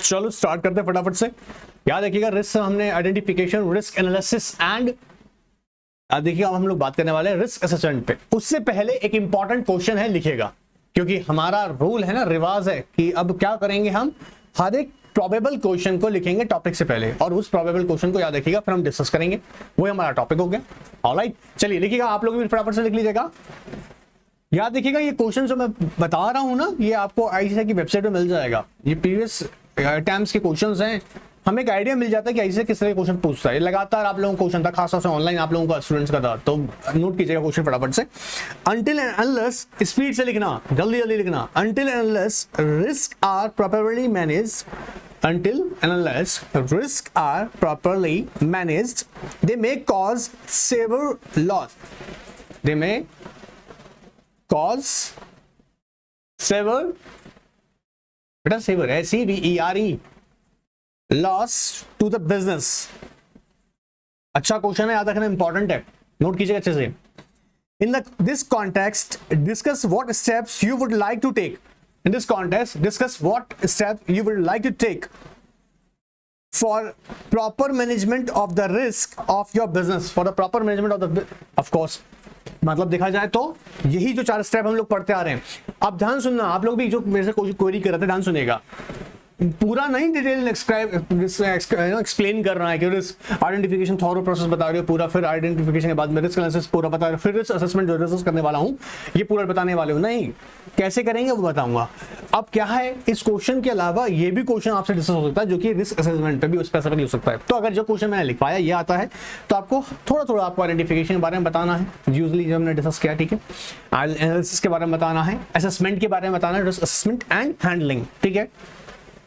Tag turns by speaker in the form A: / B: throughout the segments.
A: चलो स्टार्ट करते हैं फटाफट से। याद रखिएगा रिस्क हमने आइडेंटिफिकेशन, रिस्क एनालिसिस एंड देखिएगा हम लोग बात करने वाले हैं रिस्क असेसमेंट पे। उससे पहले एक इंपॉर्टेंट क्वेश्चन है लिखिएगा, क्योंकि हमारा रूल है ना, रिवाज है कि अब क्या करेंगे, हम हर एक प्रोबेबल क्वेश्चन को लिखेंगे टॉपिक से पहले और उस प्रोबेबल क्वेश्चन को याद रखिएगा, फिर हम डिस्कस करेंगे। वो हमारा टॉपिक हो गया। ऑलराइट, चलिए लिखिएगा, आप लोग भी फटाफट से लिख लीजिएगा। याद रखिएगा ये क्वेश्चन जो मैं बता रहा हूं ना, ये आपको आईसीएसई की वेबसाइट पे मिल जाएगा। ये प्रीवियस अटेम्प्ट्स के क्वेश्चंस हैं, हमें एक आइडिया मिल जाता है कि आईसीएसई किस तरह के क्वेश्चन पूछता है। लगातार आप लोगों को क्वेश्चन था, खासतौर से ऑनलाइन आप लोगों का स्टूडेंट्स का था, तो नोट कीजिएगा क्वेश्चन फटाफट से। अनटिल एंड अनलेस, स्पीड से लिखना, जल्दी जल्दी लिखना। Until and unless risk are properly managed, until and unless risks are properly managed, they may cause severe loss. They may cause severe, बेटा severe है, CVERE, loss to the business। अच्छा question है, याद रखना, इंपॉर्टेंट है, note कीजिएगा अच्छे से। In this context, discuss what steps you would like to take. In this context, discuss what steps you would like to take for proper management of the risk of your business. For the proper management of the, of course, मतलब देखा जाए तो यही जो 4 step हम लोग पढ़ते आ रहे हैं। अब ध्यान सुनना, आप लोग भी जो मेरे से क्वेरी कर रहे थे, ध्यान सुनिएगा, पूरा नहीं डिटेल एक्सप्लेन कर रहा है कि रिस्क आइडेंटिफिकेशन थॉरो प्रोसेस बता रहे हो पूरा, फिर आइडेंटिफिकेशन के बाद में रिस्क एनालिसिस पूरा बता रहे हो, फिर रिस्क असेसमेंट जो डिस्कस करने वाला हूं ये पूरा बताने वाले हो, नहीं कैसे करेंगे वो बताऊंगा। अब क्या है, इस क्वेश्चन के अलावा ये भी क्वेश्चन आपसे डिस्कस हो सकता है जो कि रिस्क असेसमेंट पे भी स्पेसिफिक हो सकता है। तो अगर जो क्वेश्चन मैंने लिख पाया ये आता है तो आपको थोड़ा थोड़ा आपको आइडेंटिफिकेशन के बारे में बताना है, यूजली जो हमने डिस्कस किया, ठीक है, एनालिसिस के बारे में बताना है, असेसमेंट के बारे में बताना है, रिस्क असेसमेंट एंड हैंडलिंग, ठीक है,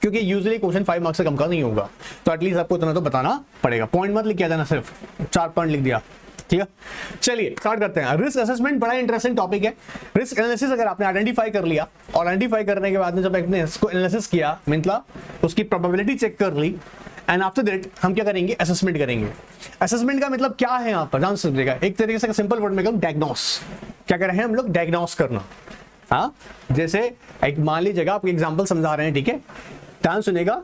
A: क्योंकि यूजुअली क्वेश्चन 5 मार्क्स से कम का नहीं होगा, तो एटलीस्ट आपको इतना तो बताना पड़ेगा। पॉइंट मत लिख के जाना, सिर्फ 4 पॉइंट लिख दिया, ठीक है। चलिए स्टार्ट करते हैं। रिस्क असेसमेंट बड़ा इंटरेस्टिंग टॉपिक है। रिस्क एनालिसिस अगर आपने आइडेंटिफाई कर लिया और आइडेंटिफाई करने के बाद में जब आपने इसको एनालिसिस किया, मतलब उसकी प्रोबेबिलिटी चेक कर ली, एंड आफ्टर दैट हम क्या करेंगे, असेसमेंट करेंगे। असेसमेंट का मतलब क्या है यहाँ पर ध्यान से समझिएगा, एक तरीके से सिंपल वर्ड में कहूँ, डायग्नोस। क्या कर रहे हैं हम लोग, डायग्नोस करना। हाँ, जैसे एक मान लीजिएगा आपको एग्जाम्पल समझा रहे हैं, ठीक है, ध्यान सुनेगा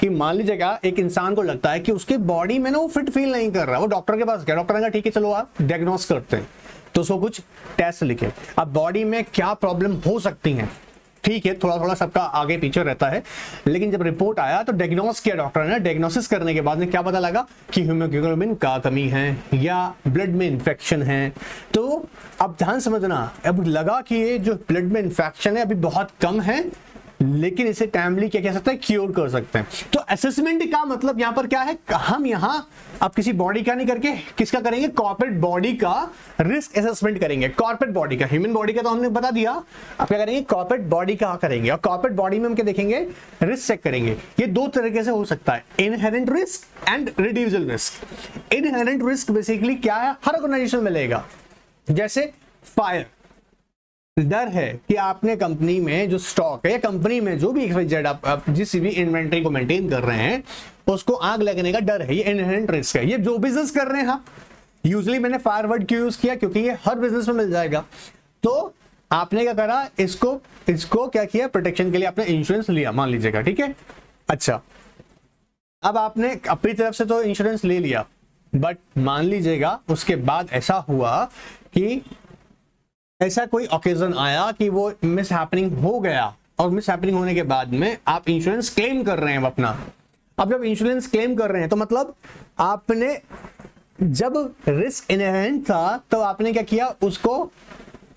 A: कि मान लीजिएगा एक इंसान को लगता है कि उसके बॉडी में ना वो फिट फील नहीं कर रहा, वो डॉक्टर के पास गया, डॉक्टर ने कहा ठीक है चलो आप डायग्नोस करते हैं, तो उसको कुछ टेस्ट लिखे। अब बॉडी में क्या प्रॉब्लम हो सकती है, ठीक है, थोड़ा थोड़ा सबका आगे पीछे रहता है, लेकिन जब रिपोर्ट आया तो डायग्नोस किया डॉक्टर ने। डायग्नोसिस करने के बाद में क्या पता लगा कि हीमोग्लोबिन का कमी है या ब्लड में इंफेक्शन है। तो अब ध्यान समझना, अब लगा कि ये जो ब्लड में इंफेक्शन है अभी बहुत कम है, लेकिन इसे टाइमली क्या कह सकते हैं, क्योर कर सकते हैं। तो असेसमेंट का मतलब यहां पर क्या है, हम यहां अब किसी बॉडी का नहीं करके किसका करेंगे, कॉर्पोरेट बॉडी का रिस्क असेसमेंट करेंगे। कॉर्पोरेट बॉडी का, ह्यूमन बॉडी का तो हमने बता दिया, अब क्या करेंगे, कॉर्पोरेट बॉडी का करेंगे। और कॉर्पोरेट बॉडी में हम क्या देखेंगे, रिस्क चेक करेंगे। ये 2 तरीके से हो सकता है, inherent risk and reducible risk. Inherent risk basically क्या है, हर ऑर्गेनाइजेशन में मिलेगा, जैसे फायर, डर है कि आपने कंपनी में जो स्टॉक है या कंपनी में जो भी आप जिस भी इन्वेंट्री को मेंटेन कर रहे हैं उसको आग लगने का डर है, ये इनहेरेंट रिस्क है। ये जो बिजनेस कर रहे हैं आप, यूजुअली मैंने फायर वर्ड क्यों यूज किया, क्योंकि ये हर बिजनेस में मिल जाएगा। तो आपने क्या करा, इसको क्या किया, प्रोटेक्शन के लिए आपने इंश्योरेंस लिया, मान लीजिएगा, ठीक है। अच्छा, अब आपने अपनी तरफ से तो इंश्योरेंस ले लिया, बट मान लीजिएगा उसके बाद ऐसा हुआ कि ऐसा कोई ओकेजन आया कि वो मिस हैपनिंग हो गया, और मिस हैपनिंग होने के बाद में आप इंश्योरेंस क्लेम कर रहे हैं अपना। अब जब इंश्योरेंस क्लेम कर रहे हैं तो मतलब आपने जब रिस्क इनहेरेंट था तो आपने क्या किया, उसको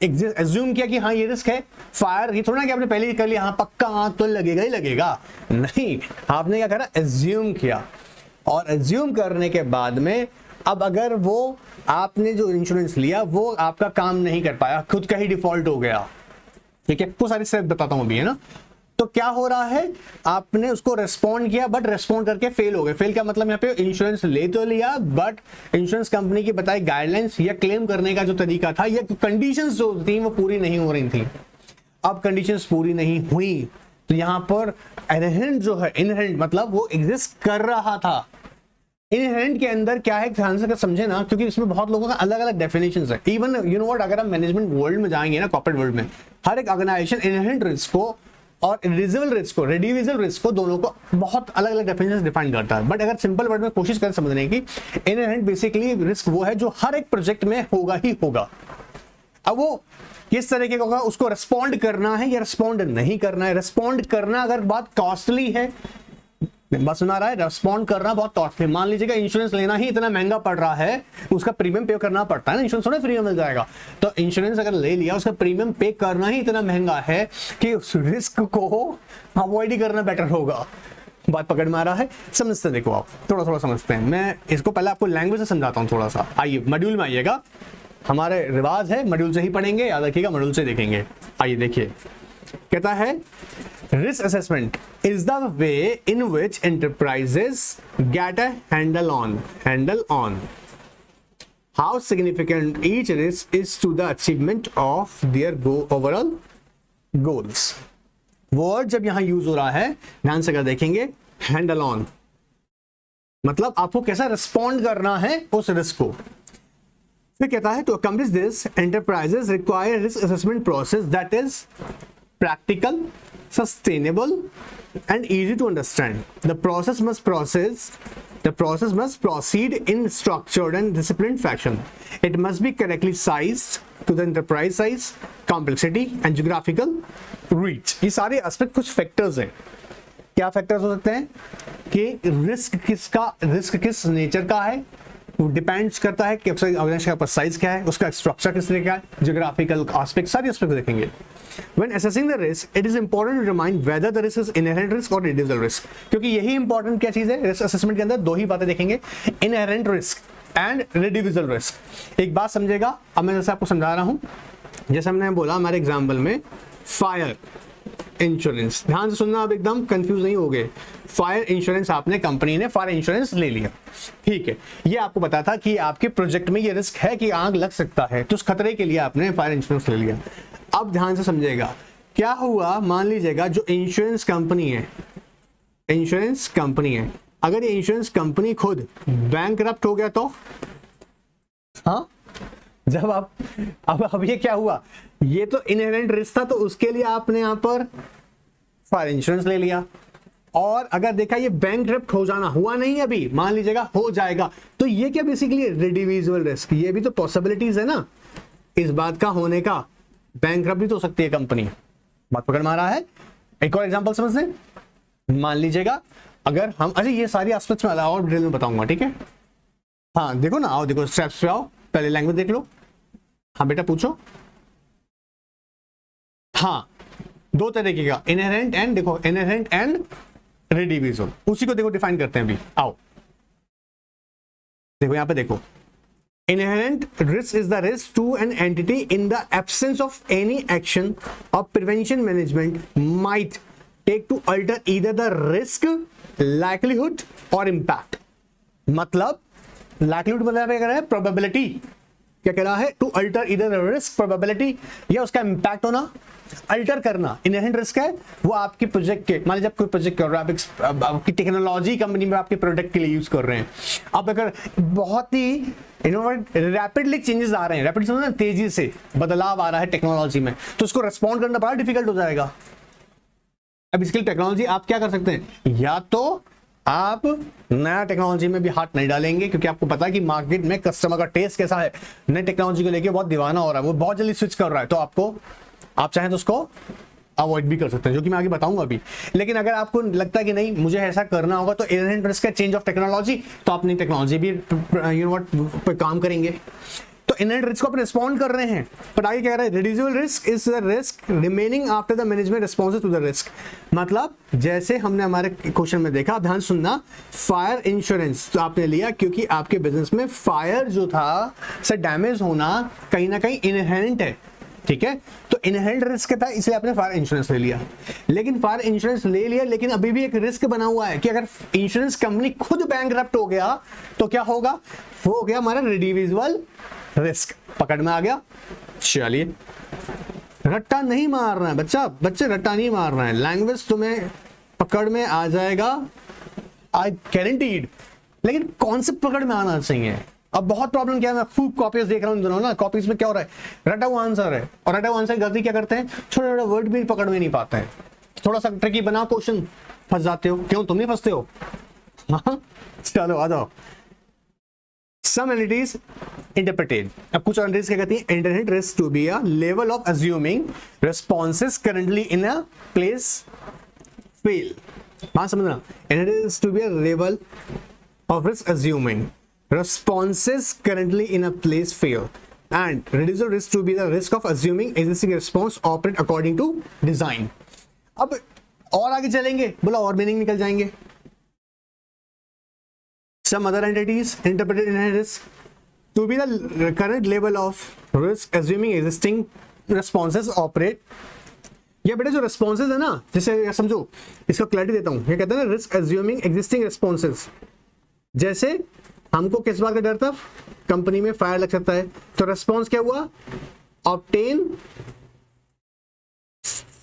A: एज्यूम किया कि हाँ ये रिस्क है। फायर ये थोड़ा ना कि आपने पहले ही कर लिया, हाँ पक्का आग तो लगेगा ही लगेगा, नहीं, आपने क्या करा, एज्यूम किया। और एज्यूम करने के बाद में अब अगर वो आपने जो इंश्योरेंस लिया वो आपका काम नहीं कर पाया, खुद का ही डिफॉल्ट हो गया, ठीक है, वो सारी स्टेप बताता हूं अभी, है ना। तो क्या हो रहा है, आपने उसको रेस्पॉन्ड किया बट रेस्पॉन्ड करके फेल हो गए। फेल का मतलब यहाँ पे इंश्योरेंस ले तो लिया, बट इंश्योरेंस कंपनी की बताई गाइडलाइंस या क्लेम करने का जो तरीका था या कंडीशंस जो थी वो पूरी नहीं हो रही थी। अब कंडीशंस पूरी नहीं हुई तो यहाँ पर इनहेरेंट जो है, इनहेरेंट मतलब वो एग्जिस्ट कर रहा था। इनहेरेंट के अंदर क्या है, ध्यान से समझे ना, क्योंकि इसमें बहुत लोगों का अलग अलग डेफिनेशंस है। इवन यू नो व्हाट, अगर आप मैनेजमेंट वर्ल्ड में जाएंगे ना, कॉर्पोरेट वर्ल्ड में, हर एक ऑर्गेनाइजेशन इनहेरेंट रिस्क को और रिड्यूसिबल रिस्क को दोनों को बहुत अलग अलग डेफिनेशन डिफाइन करता है। बट अगर सिंपल वर्ड में कोशिश करें समझने की, इनहेरेंट बेसिकली रिस्क वो है जो हर एक प्रोजेक्ट में होगा ही होगा। अब वो किस तरीके का होगा, उसको रिस्पॉन्ड करना है या रिस्पॉन्ड नहीं करना है। रिस्पॉन्ड करना अगर बहुत कॉस्टली है, बस सुना रहा है, रिस्पॉन्ड करना बहुत कॉस्टली। मान लीजिएगा इंश्योरेंस लेना ही इतना महंगा पड़ रहा है, उसका प्रीमियम पे करना पड़ता है ना, इंश्योरेंस थोड़ा फ्री में मिल जाएगा। तो इंश्योरेंस अगर ले लिया, उसका प्रीमियम पे करना ही इतना महंगा है कि उस रिस्क को अवॉइड ही करना बेटर होगा। बात पकड़ में आ रहा है, समझते देखो आप, थोड़ा थोड़ा समझते हैं। मैं इसको पहले आपको लैंग्वेज से समझाता हूँ थोड़ा सा। आइए मॉड्यूल में आइएगा, हमारे रिवाज है मॉड्यूल से ही पढ़ेंगे, याद रखिएगा मॉड्यूल से देखेंगे। आइए देखिए, कहता है risk assessment is the way in which enterprises get a handle on how significant each risk is to the achievement of their overall goals. Word जब यहां यूज हो रहा है, ध्यान से अगर देखेंगे, हैंडल ऑन मतलब आपको कैसा रिस्पॉन्ड करना है उस रिस्क को। फिर कहता है to accomplish this enterprises require risk assessment process that is practical, sustainable and easy to understand. The process must proceed in structured and disciplined fashion. It must be correctly sized to the enterprise size, complexity and geographical reach. ये सारे aspect कुछ factors हैं। क्या factors हो सकते हैं कि risk किस नेचर का है, वो डिपेंड्स करता है कि ऑर्गेनाइजेशन का साइज क्या है, उसका स्ट्रक्चर किस तरह का है, जियोग्राफिकल एस्पेक्ट, सारे एस्पेक्ट देखेंगे। When assessing the risk, it is important to determine whether the risk is inherent risk or reducible risk. क्योंकि यही इंपॉर्टेंट क्या चीज है रिस्क असेसमेंट के अंदर, दो ही बातें देखेंगे, inherent risk and reducible risk. एक बात समझेगा, अब मैं जैसे आपको समझा रहा हूं, जैसे हमने बोला हमारे एग्जाम्पल में फायर इंश्योरेंस, ध्यान से सुनना, आप एकदम कंफ्यूज नहीं हो गए। फायर इंश्योरेंस आपने, कंपनी ने फायर इंश्योरेंस ले लिया, ठीक है, ये आपको पता था कि आपके प्रोजेक्ट में ये रिस्क है कि आग लग सकता है, तो उस खतरे के लिए आपने फायर इंश्योरेंस ले लिया। अब ध्यान से समझिएगा, क्या हुआ, मान लीजिएगा जो इंश्योरेंस कंपनी है, अगर ये इंश्योरेंस कंपनी खुद बैंकरप्ट हो गया तो, हाँ, जब आप अब ये क्या हुआ, ये तो इनहेरेंट रिस्क था, तो उसके लिए आपने यहां पर फायर इंश्योरेंस ले लिया। और अगर देखा ये बैंकरप्ट हो जाना, हुआ नहीं अभी, मान लीजिएगा हो जाएगा, तो ये क्या बेसिकली रिड्यूसिबल रिस्क, ये भी तो पॉसिबिलिटीज है ना इस बात का होने का, बैंकरप्ट भी तो हो सकती है कंपनी। बात पकड़ में आ रहा है। एक और एग्जांपल समझते, मान लीजिएगा अगर हम, अच्छा ये सारी एस्पेक्ट्स में और डिटेल में बताऊंगा, ठीक है। हाँ देखो ना, आओ देखो स्टेप्स पे आओ, पहले लैंग्वेज देख लो। हाँ बेटा पूछो। हाँ, दो तरीके का, इनहेरेंट एंड, देखो इनहेरेंट एंड रिड्यूसिबल, उसी को देखो डिफाइन करते हैं अभी। आओ देखो यहां पे देखो, inherent risk is the risk to an entity in the absence of any action or prevention management might take to alter either the risk, likelihood or impact. मतलब likelihood मतलब क्या कह रहा है, probability, क्या कह रहा है, to alter either the risk, probability या उसका impact होना, अल्टर करना। इनहेरेंट रिस्क है वो आपके प्रोजेक्ट के, मान लीजिए आप कोई प्रोजेक्ट कर रहे हैं, आप आपकी टेक्नोलॉजी कंपनी में आपके प्रोडक्ट के लिए यूज कर रहे हैं, अब अगर बहुत ही रैपिडली चेंजेस आ रहे हैं, रैपिड समझना, तेजी से बदलाव आ रहा है टेक्नोलॉजी में, तो उसको रेस्पॉन्ड करना बड़ा डिफिकल्ट हो जाएगा। अब इसके लिए टेक्नोलॉजी आप क्या कर सकते हैं, या तो आप नया टेक्नोलॉजी में भी हाथ नहीं डालेंगे, क्योंकि आपको पता है कि मार्केट में कस्टमर का टेस्ट कैसा है, नई टेक्नोलॉजी को लेके बहुत दीवाना हो रहा है, वो बहुत जल्दी स्विच कर रहा है, तो आपको, आप चाहें तो उसको अवॉइड भी कर सकते हैं, जो कि मैं आगे बताऊंगा अभी। लेकिन अगर आपको लगता है कि नहीं मुझे ऐसा करना होगा, तो इनहेरेंट रिस्क है चेंज ऑफ टेक्नोलॉजी, तो आप नई टेक्नोलॉजी भी पे काम करेंगे। तो इनहेरेंट रिस्क को आप रिस्पॉन्ड कर रहे हैं, पर आगे क्या कह रहा है, reducible risk is the risk remaining after the management response to the risk. मतलब जैसे हमने हमारे क्वेश्चन में देखा, ध्यान सुनना, फायर इंश्योरेंस तो आपने लिया क्योंकि आपके बिजनेस में फायर जो था से डैमेज होना कहीं ना कहीं इनहेरेंट है, ठीक है, तो इनहेरेंट रिस्क था, इसलिए आपने फायर इंश्योरेंस ले लिया। लेकिन फायर इंश्योरेंस ले लिया, लेकिन अभी भी एक रिस्क बना हुआ है कि अगर इंश्योरेंस कंपनी खुद बैंकरप्ट हो गया तो क्या होगा, वो हो गया हमारा रिड्यूसिबल रिस्क। पकड़ में आ गया। चलिए, रट्टा नहीं मारना है बच्चे रट्टा नहीं मारना है, लैंग्वेज तुम्हें पकड़ में आ जाएगा, आई गारंटीड, लेकिन कॉन्सेप्ट पकड़ में आना चाहिए। अब बहुत प्रॉब्लम क्या है, मैं खूब कॉपीज देख रहा हूँ दोनों ना, कॉपीज में क्या हो रहा है, रटा हुआ आंसर है, और रटा हुआ आंसर गलती क्या करते हैं, छोटे छोटे वर्ड भी पकड़ में नहीं पाते हैं। थोड़ा सा ट्रिकी बना क्वेश्चन, फंस जाते हो। क्यों, तुम नहीं फंसते हो? हाँ चलो आ जाओ। Some entities interpreted, अब कुछ एंटिटीज क्या कहती हैं, internet risk to be a level of assuming responses currently in a place fail. बात समझना, internet risk to be a level of risk assuming responses currently in a place fail and reducible risk to be the risk of assuming existing response operate according to design। अब और आगे चलेंगे, बोला और meaning निकल जाएंगे। Some other entities interpreted inherent risk to be the current level of risk assuming existing responses operate। ये बेटा जो responses है ना, जैसे समझो, इसका क्लैरिटी देता हूं। ये कहते हैं ना रिस्क assuming existing responses, जैसे हमको किस बात का डर था, कंपनी में फायर लग सकता है, तो रेस्पॉन्स क्या हुआ, ऑब्टेन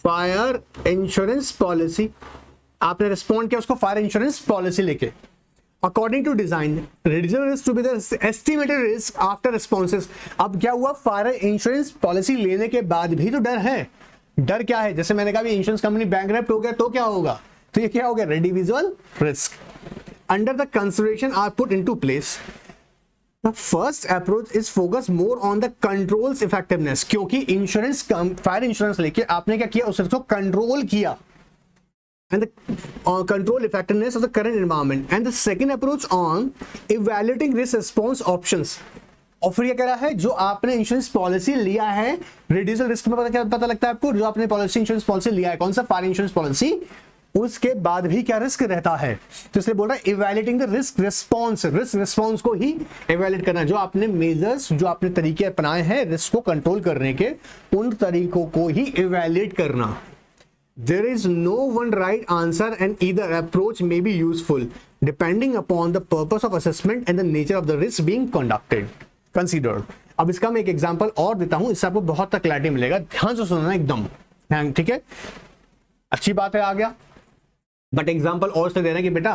A: फायर इंश्योरेंस पॉलिसी। आपने रिस्पॉन्ड किया उसको फायर इंश्योरेंस पॉलिसी लेके। According to design reduce risk to be the estimated risk after responses. अब क्या हुआ, फायर इंश्योरेंस पॉलिसी लेने के बाद भी तो डर है। डर क्या है, जैसे मैंने कहा इंश्योरेंस कंपनी बैंकरप्ट हो गया तो क्या होगा, तो ये क्या हो गया, reducible risk. Under the consideration are put into place. The first approach is focused more on the controls effectiveness, क्योंकि इंश्योरेंस फायर इंश्योरेंस लेके आपने क्या किया, उसको कंट्रोल किया, and the control effectiveness of the current environment. And the second approach on evaluating risk response options। और फिर ये कह रहा है जो आपने इंश्योरेंस पॉलिसी लिया है, रिड्यूसल रिस्क में पता लगता है आपको, जो आपने पॉलिसी इंश्योरेंस पॉलिसी लिया है, कौन सा, फायर इंश्योरेंस पॉलिसी, उसके बाद भी क्या रिस्क रहता है। तो इसलिए बोल रहा है evaluating the risk response, risk response को ही इवैल्यूएट करना, जो आपने मेजर्स, जो आपने तरीके अपनाए हैं रिस्क को कंट्रोल करने के, उन तरीकों को ही इवैल्यूएट करना। There is no one right answer and either approach may be useful depending upon the purpose of assessment and the nature of the risk being conducted considered. अब इसका मैं एक एग्जांपल और देता हूं, इससे आपको बहुत तक क्लैरिटी मिलेगा, ध्यान से सुनना एकदम, ठीक है, अच्छी बात है, आ गया। बट एग्जाम्पल और से दे रहे हैं कि बेटा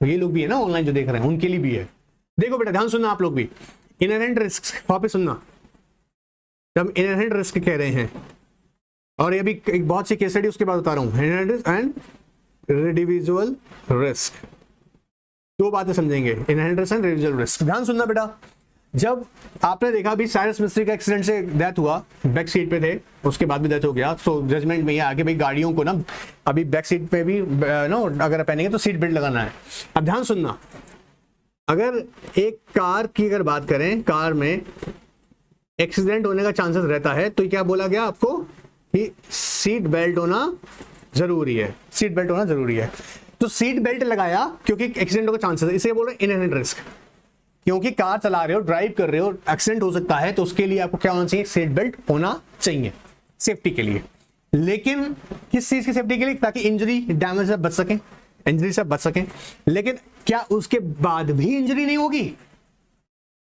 A: ये लोग भी है ना ऑनलाइन जो देख रहे हैं, उनके लिए भी है। देखो बेटा ध्यान सुनना आप लोग भी, इनहेरेंट रिस्क, वापस सुनना, जब इनहेरेंट रिस्क कह रहे हैं, और ये भी एक बहुत सी केस स्टडी उसके बाद बता रहा हूं, inherent risk and reducible risk, दो बातें समझेंगे, inherent risk and reducible risk. ध्यान सुनना बेटा, जब आपने देखा भी साइरस मिस्त्री का एक्सीडेंट से डेथ हुआ, बैक सीट पे थे, उसके बाद भी डेथ हो गया, सो जजमेंट में ये आगे भाई गाड़ियों को ना अभी बैक सीट पे भी नो अगर पहनेंगे तो सीट बेल्ट लगाना है। अब ध्यान सुनना, अगर एक कार की अगर बात करें, कार में एक्सीडेंट होने का चांसेस रहता है, तो क्या बोला गया आपको कि सीट बेल्ट होना जरूरी है, सीट बेल्ट होना जरूरी है। तो सीट बेल्ट लगाया क्योंकि एक्सीडेंट का चांसेस है, इसे बोल रहे हैं इनहेरेंट रिस्क, क्योंकि कार चला रहे हो, ड्राइव कर रहे हो, एक्सीडेंट हो सकता है, तो उसके लिए आपको क्या होना चाहिए, सीट बेल्ट होना चाहिए सेफ्टी के लिए। लेकिन किस चीज की सेफ्टी के लिए, ताकि इंजरी डैमेज से बच सकें, इंजरी से बच सकें। लेकिन क्या उसके बाद भी इंजरी नहीं होगी,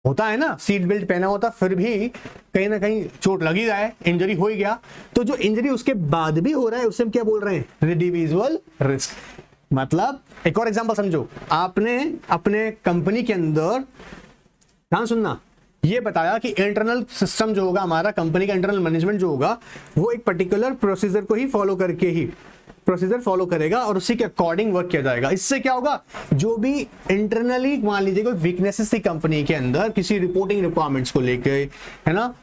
A: होता है ना, सीट बेल्ट पहना होता फिर भी कहीं ना कहीं चोट लगी जाए, इंजरी हो ही गया, तो जो इंजरी उसके बाद भी हो रहा है उसे हम क्या बोल रहे हैं, रिड्यूसिबल रिस्क। मतलब एक और एग्जांपल समझो, आपने अपने कंपनी के अंदर, ध्यान सुनना, ये बताया कि इंटरनल सिस्टम जो होगा हमारा, कंपनी का इंटरनल मैनेजमेंट जो होगा, वो एक पर्टिकुलर प्रोसीजर को ही फॉलो करके ही प्रोसीजर फॉलो करेगा और उसी के अकॉर्डिंग वर्क किया जाएगा। इससे क्या होगा, जो भी इंटरनली मान लीजिए कोई वीकनेसेस थी कंपनी के अंदर किसी रिपोर्टिंग रिक्वायरमेंट्स को लेके, है ना,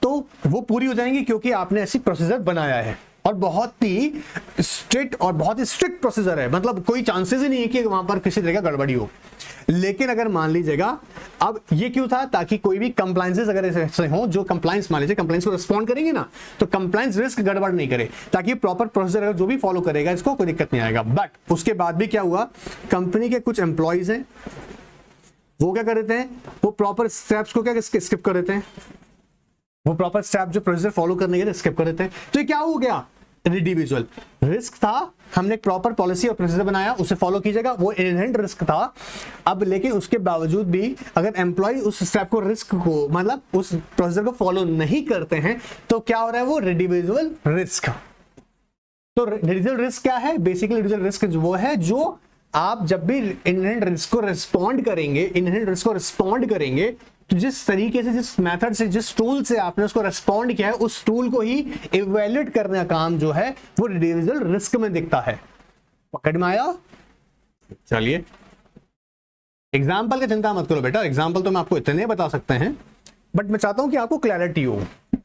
A: तो वो पूरी हो जाएंगी क्योंकि आपने ऐसी प्रोसीजर बनाया है। और बहुत ही स्ट्रिक्ट प्रोसीजर है, मतलब कोई चांसेस ही नहीं है कि वहां पर किसी तरह का गड़बड़ी हो। लेकिन अगर मान लीजिएगा, अब ये क्यों था, ताकि कोई भी कंप्लायंसेस अगर ऐसे हो, जो कंप्लायंस मान लीजिए कंप्लायंस को रिस्पॉन्ड करेंगे ना, तो कंप्लायंस रिस्क गड़बड़ नहीं करे, ताकि प्रॉपर प्रोसीजर अगर जो भी फॉलो करेगा इसको कोई दिक्कत नहीं आएगा। बट उसके बाद भी क्या हुआ, कंपनी के कुछ एम्प्लॉइज हैं, वो क्या कर देते हैं, वो प्रॉपर स्टेप्स को क्या स्किप कर देते हैं, वो प्रॉपर स्टेप जो प्रोसीजर फॉलो करने के लिए स्किप कर देते हैं। तो ये क्या हो गया, रिड्यूसिबल रिस्क था, हमने एक प्रॉपर पॉलिसी और प्रोसीजर बनाया, उसे फॉलो कीजिएगा, वो इनहेरेंट रिस्क था। अब लेकिन उसके बावजूद भी अगर एम्प्लॉय उस स्टेप को, रिस्क को, मतलब उस प्रोसीजर को फॉलो नहीं करते हैं, तो क्या हो रहा है, वो रिड्यूसिबल रिस्क। तो रिड्यूसिबल रिस्क क्या है, बेसिकली रिड्यूसिबल रिस्क वो है जो आप जब भी इनहेरेंट रिस्क को रिस्पॉन्ड करेंगे, इनहेरेंट रिस्क को रिस्पॉन्ड करेंगे, तो जिस तरीके से, जिस मेथड से, जिस टूल से आपने उसको रेस्पॉन्ड किया है, उस टूल को ही इवैल्यूएट करने का काम जो है वो इंडिविजुअल रिस्क में दिखता है। पकड़ में आया? चलिए, एग्जाम्पल की चिंता मत करो बेटा, एग्जाम्पल तो मैं आपको इतने बता सकते हैं, बट मैं चाहता हूं कि आपको क्लैरिटी हो,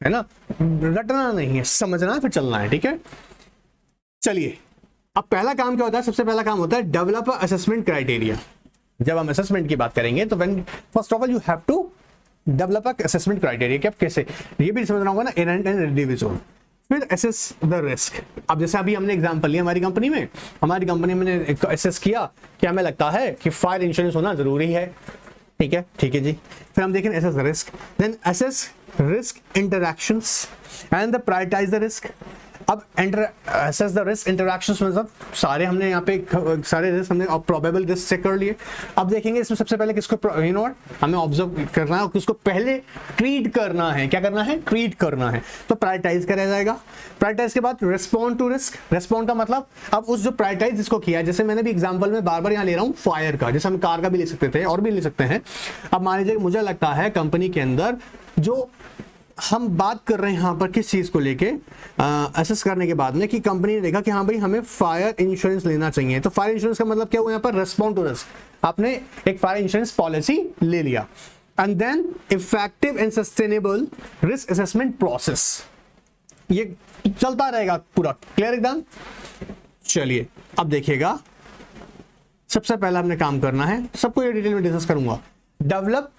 A: है ना, रटना नहीं है, समझना है, फिर चलना है, ठीक है। चलिए, अब पहला काम क्या होता है? सबसे पहला काम होता है डेवलप असेसमेंट क्राइटेरिया। जब हम असेसमेंट की बात करेंगे तो when first of all you have to develop assessment criteria, कि अब कैसे, ये भी समझना होगा ना, इनहेरेंट एंड इंडिविजुअल। फिर असेस द रिस्क। अब जैसे अभी हमने एग्जांपल लिया हमारी कंपनी में असेस किया कि हमें लगता है कि फायर इंश्योरेंस होना जरूरी है, ठीक है जी। फिर हम देखें assess the risk, then assess risk interactions and the prioritize the risk. अब असेस द रिस्क इंटरैक्शंस मतलब सारे हमने यहाँ पे सारे रिस्क हमने प्रोबेबल रिस्क चेक कर लिए। अब देखेंगे इसमें सबसे पहले किसको हमें ऑब्जर्व करना है और किसको पहले ट्रीट करना है। क्या करना है? ट्रीट करना है। तो प्रायोरिटाइज करा जाएगा। प्रायोरिटाइज के बाद रिस्पॉन्ड टू रिस्क। रिस्पॉन्ड का मतलब अब उस जो प्रायोरिटाइज जिसको किया, जैसे मैंने भी एग्जाम्पल में बार बार यहाँ ले रहा हूँ फायर का, जैसे हम कार का भी ले सकते थे और भी ले सकते हैं। अब मान लीजिए मुझे लगता है कंपनी के अंदर जो हम बात कर रहे हैं यहाँ पर किस चीज को लेके असेस करने के बाद में कि कंपनी ने देखा कि हाँ भाई हमें फायर इंश्योरेंस लेना चाहिए। तो फायर इंश्योरेंस का मतलब क्या हुआ यहाँ पर? Respond to risk. आपने एक फायर इंश्योरेंस पॉलिसी ले लिया। And then effective and sustainable risk assessment process, ये चलता रहेगा पूरा। क्लियर एकदम? चलिए अब देखिएगा, सबसे पहला हमने काम करना है, सबको ये डिटेल में डिस्कस करूंगा। Develop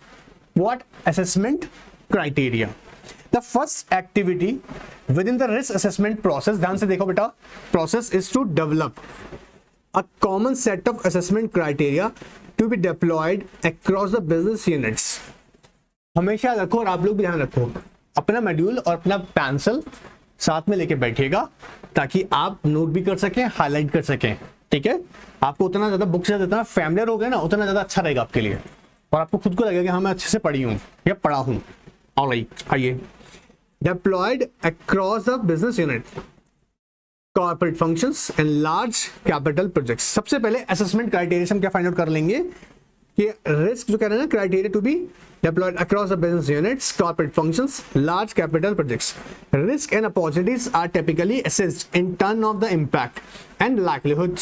A: what? Assessment criteria. The first activity within the risk assessment process, ध्यान से देखो बेटा, process is to develop a common set of assessment criteria to be deployed across the business units। हमेशा रखो और आप लोग भी ध्यान रखो, अपना मॉड्यूल और अपना पेंसिल साथ में लेके बैठिएगा ताकि आप नोट भी कर सकें, हाईलाइट कर सकें, ठीक है। आपको उतना ज्यादा बुक से जितना फैमिलियर हो गया ना, उतना ज्यादा अच्छा रहेगा आपके लिए, और आपको खुद को लगेगा कि हाँ मैं अच्छे से पढ़ी हूँ या पढ़ा हूँ। ऑलराइट, आइए। Deployed across the business unit, corporate functions and large capital projects। सबसे पहले असेसमेंट क्राइटेरिया हम क्या फाइंड आउट कर लेंगे कि रिस्क जो कह रहे हैं ना, criteria to be deployed across the business units, corporate functions, large capital projects. Risk and opportunities are typically assessed in terms of the impact and livelihood.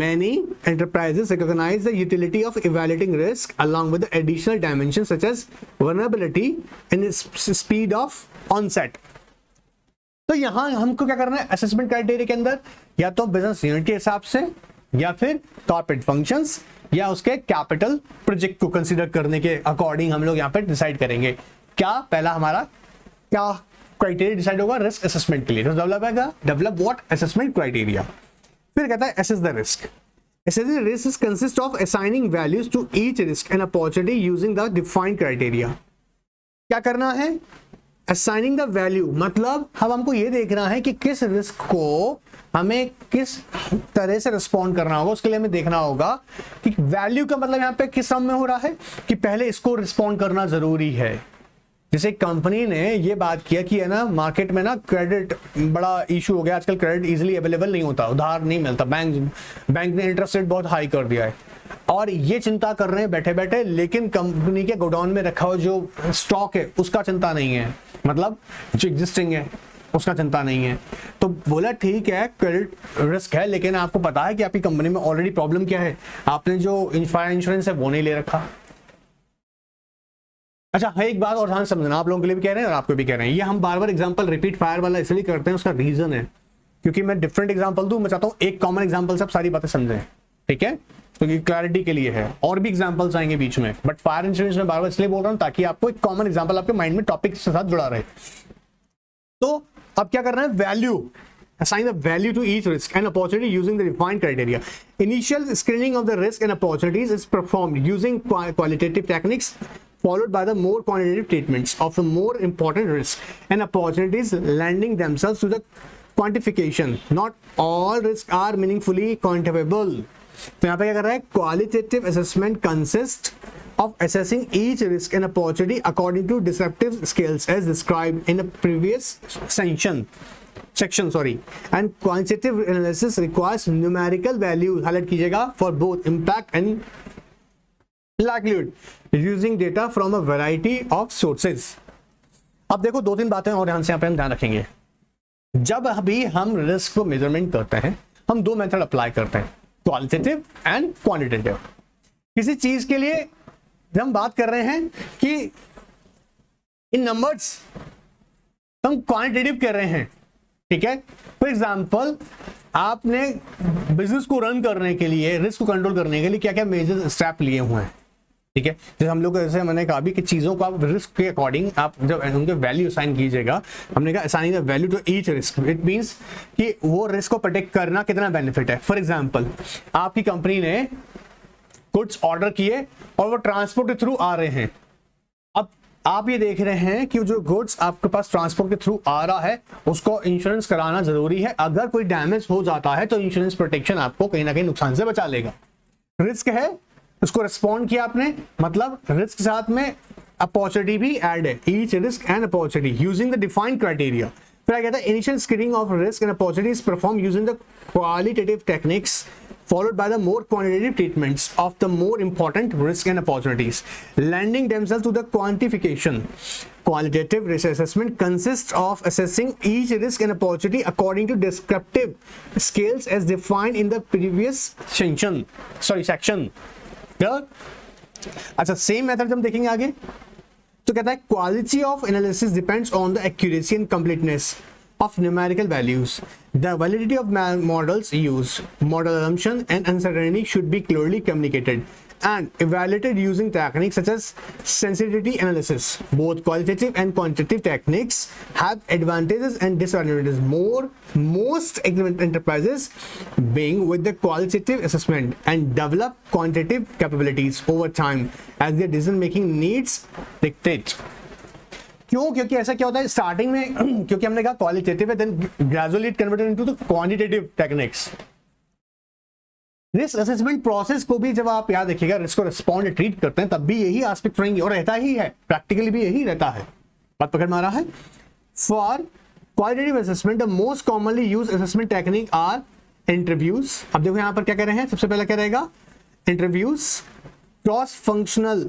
A: Many enterprises recognize the utility of evaluating risk along with the additional dimensions such as vulnerability and speed of onset। तो यहां हमको क्या करना है assessment criteria के अंदर? या तो बिजनेस यूनिट के हिसाब से, या फिर कॉर्पोरेट फंक्शंस, या उसके कैपिटल प्रोजेक्ट को कंसीडर करने के अकॉर्डिंग हम लोग यहाँ पे डिसाइड करेंगे क्या पहला हमारा क्या क्राइटेरिया डिसाइड होगा रिस्क असेसमेंट के लिए। तो डेवलप व्हाट? Assessment criteria. फिर कहता है assess the risk। Assessing risk consists of assigning values to each risk and opportunity using the defined criteria। क्या करना है? Assigning the value मतलब अब हमको ये देखना है कि किस रिस्क को हमें किस तरह से रिस्पॉन्ड करना होगा। उसके लिए हमें देखना होगा कि वैल्यू का मतलब यहाँ पे किस सम में हो रहा है कि पहले इसको रिस्पॉन्ड करना जरूरी है। जैसे कंपनी ने ये बात किया कि है ना मार्केट में ना क्रेडिट बड़ा इशू हो गया, आजकल क्रेडिट इजीली अवेलेबल नहीं होता, उधार नहीं मिलता, बैंक ने इंटरेस्ट रेट बहुत हाई कर दिया है, और ये चिंता कर रहे हैं बैठे बैठे, लेकिन कंपनी के गोडाउन में रखा हुआ जो स्टॉक है उसका चिंता नहीं है, मतलब जो एग्जिस्टिंग है उसका चिंता नहीं है। तो बोला ठीक है क्रेडिट रिस्क है, लेकिन आपको पता है कि आपकी कंपनी में ऑलरेडी प्रॉब्लम क्या है, आपने जो फायर इंश्योरेंस है वो नहीं ले रखा। अच्छा है, एक बात और ध्यान समझना, आप लोगों के लिए भी कह रहे हैं और आपको भी कह रहे हैं, ये हम बार बार एग्जांपल रिपीट फायर वाला इसलिए करते हैं, उसका रीजन है क्योंकि मैं डिफरेंट एग्जांपल दूं, मैं चाहता हूं एक कॉमन एग्जांपल से आप सारी बातें समझें, ठीक है, क्योंकि क्लैरिटी के लिए है, और भी एग्जांपल्स आएंगे बीच में, बट फायर इंश्योरेंस में बार बार इसलिए बोल रहा हूं ताकि आपको एक कॉमन एग्जांपल आपके माइंड में टॉपिक के साथ जुड़ा रहे। तो अब क्या करना है? Value, assign the value to each risk and opportunity using the defined criteria। Initial screening of the risk and opportunities is performed using qualitative techniques followed by the more quantitative treatments of the more important risks and opportunities, lending themselves to the quantification। Not all risks are meaningfully quantifiable। तो यहाँ पे क्या कर रहा है? Qualitative assessment consists of assessing each risk and opportunity according to descriptive scales as described in a previous section, and quantitative analysis requires numerical values, highlight कीजिएगा, for both impact and likelihood using data from a variety of sources। अब देखो दो तीन बातें और ध्यान से यहाँ पे हम ध्यान रखेंगे। जब अभी हम रिस्क को मेजरमेंट करते हैं हम दो मेथड अप्लाई करते हैं, क्वालिटेटिव एंड क्वांटिटेटिव। किसी चीज के लिए जब हम बात कर रहे हैं कि इन नंबर्स हम क्वांटिटेटिव कर रहे हैं, ठीक है। फॉर एग्जांपल आपने बिजनेस को रन करने के लिए, रिस्क को कंट्रोल करने के लिए क्या क्या मेजर स्टेप लिए हुए हैं, ठीक है। जैसे हम लोग, जैसे मैंने कहा भी कि चीजों को आप रिस्क के अकॉर्डिंग आप जब उनके वैल्यू असाइन कीजिएगा, हमने कहा assigning the value to each risk, it means कि वो रिस्क को प्रोटेक्ट करना कितना बेनिफिट है। फॉर एग्जांपल आपकी कंपनी ने गुड्स ऑर्डर किए और वो ट्रांसपोर्ट के थ्रू आ रहे हैं। अब आप ये देख रहे हैं कि जो गुड्स आपके पास ट्रांसपोर्ट के थ्रू आ रहा है उसको इंश्योरेंस कराना जरूरी है। अगर कोई डैमेज हो जाता है तो इंश्योरेंस प्रोटेक्शन आपको कहीं ना कहीं नुकसान से बचा लेगा। रिस्क है, उसको रिस्पॉन्ड किया आपने, मतलब रिस्क के साथ में अपॉर्चुनिटी भी ऐड है। Each risk and opportunity using the defined criteria. फिर क्या था, initial screening of risk and opportunities perform using the qualitative techniques followed by the more quantitative treatments of the more important risk and opportunities, lending themselves to the quantification. Qualitative risk assessment consists of assessing each risk and opportunity according to descriptive scales as defined in the previous section. अच्छा, same method हम देखेंगे आगे। तो कहता है quality of analysis depends on the accuracy and completeness of numerical values. The validity of models used, model assumption and uncertainty should be clearly communicated and evaluated using techniques such as sensitivity analysis. Both qualitative and quantitative techniques have advantages and disadvantages. Most enterprises being with the qualitative assessment and develop quantitative capabilities over time as their decision making needs dictate. क्यों? क्योंकि ऐसा क्या होता है starting में, क्योंकि हमने कहा क्वालिटेटिव है, then gradually it converted into the quantitative techniques. Risk assessment process को भी जब आप याद रखिएगा, रिस्क को रिस्पॉन्ड ट्रीट करते हैं तब भी यही एस्पेक्ट रहेंगे और रहता ही है, प्रैक्टिकली भी यही रहता है। बात पकड़ में आ रहा है? For qualitative assessment the most commonly use assessment technique are interviews. अब देखो यहां पर क्या कह रहे हैं, सबसे पहले क्या रहेगा, interviews, cross functional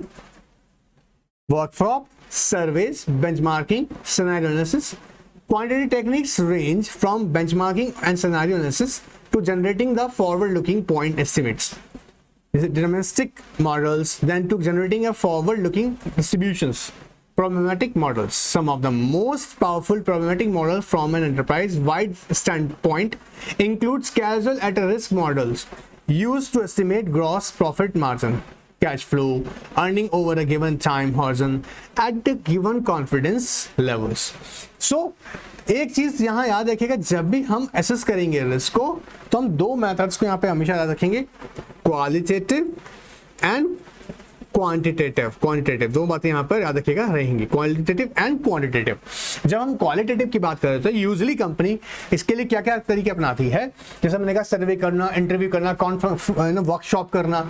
A: workshop, surveys, benchmarking, scenario analysis. Quantitative techniques range from benchmarking and scenario analysis to generating the forward-looking point estimates. Deterministic models, then to generating a forward-looking distributions. Problematic models. Some of the most powerful problematic models from an enterprise-wide standpoint includes casual at-risk models used to estimate gross profit margin, cash flow, earning over a given time horizon at the given confidence levels. So एक चीज यहां याद रखिएगा, जब भी हम assess करेंगे risk को तो हम दो मेथड्स को यहां पे हमेशा याद रखेंगे, क्वालिटेटिव एंड क्वांटिटेटिव। दो बातें यहां पर याद रखिएगा रहेंगी, क्वालिटेटिव एंड क्वांटिटेटिव। जब हम क्वालिटेटिव की बात करते हैं यूजुअली कंपनी इसके लिए क्या क्या तरीके अपनाती है, जैसे मैंने कहा सर्वे करना, इंटरव्यू करना, वर्कशॉप करना,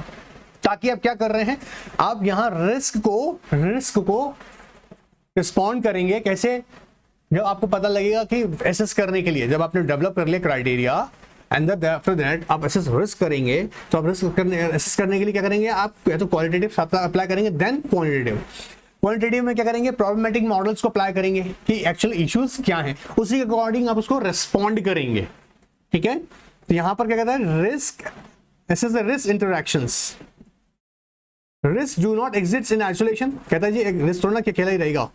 A: ताकि आप क्या कर रहे हैं, आप यहां रिस्क को रिस्पॉन्ड करेंगे कैसे, जब आपको पता लगेगा कि एसेस करने के लिए, जब आपने डेवलप कर लिया क्राइटेरिया एंड आफ्टर दैट आप एसेस रिस्क करेंगे, तो आप रिस्क एसेस करने के लिए क्या करेंगे, आप या तो क्वालिटेटिव अप्लाई करेंगे, देन क्वांटिटेटिव में क्या करेंगे, प्रॉब्लमेटिक मॉडल्स को अप्लाई करेंगे कि एक्चुअल इश्यूज क्या हैं, उसी के अकॉर्डिंग आप उसको रिस्पॉन्ड करेंगे। ठीक है, तो यहां पर क्या कहता है, risk assess the risk interactions. Risk do not exist in isolation, कहता है जी एक रिस्क थोड़ा ना अकेला ही रहेगा।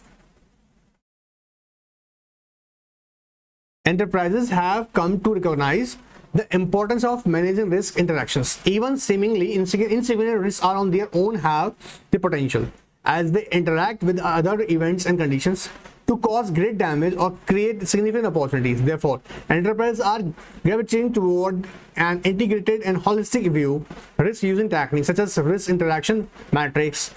A: Enterprises have come to recognize the importance of managing risk interactions. Even seemingly insignificant risks are on their own have the potential, as they interact with other events and conditions, to cause great damage or create significant opportunities. Therefore, enterprises are gravitating toward an integrated and holistic view risk using techniques such as risk interaction matrix,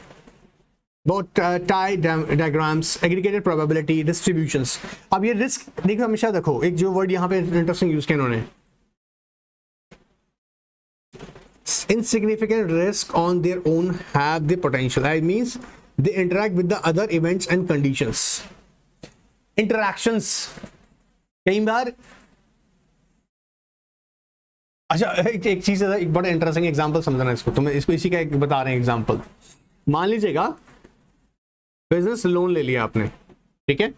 A: tie diagrams, aggregated probability distributions. अब ये risk देखो, हमेशा देखो एक जो word यहाँ पे interesting use किया इन्होंने, insignificant risk on their own have the potential. That means they interact with the other events and conditions. Interactions, कई बार अच्छा एक चीज है, एक बड़ा इंटरेस्टिंग एग्जांपल समझना इसको, तो मैं इसको इसी का एक बता रहे हैं एग्जांपल। मान लीजिएगा बिजनेस लोन ले लिया आपने, ठीक है।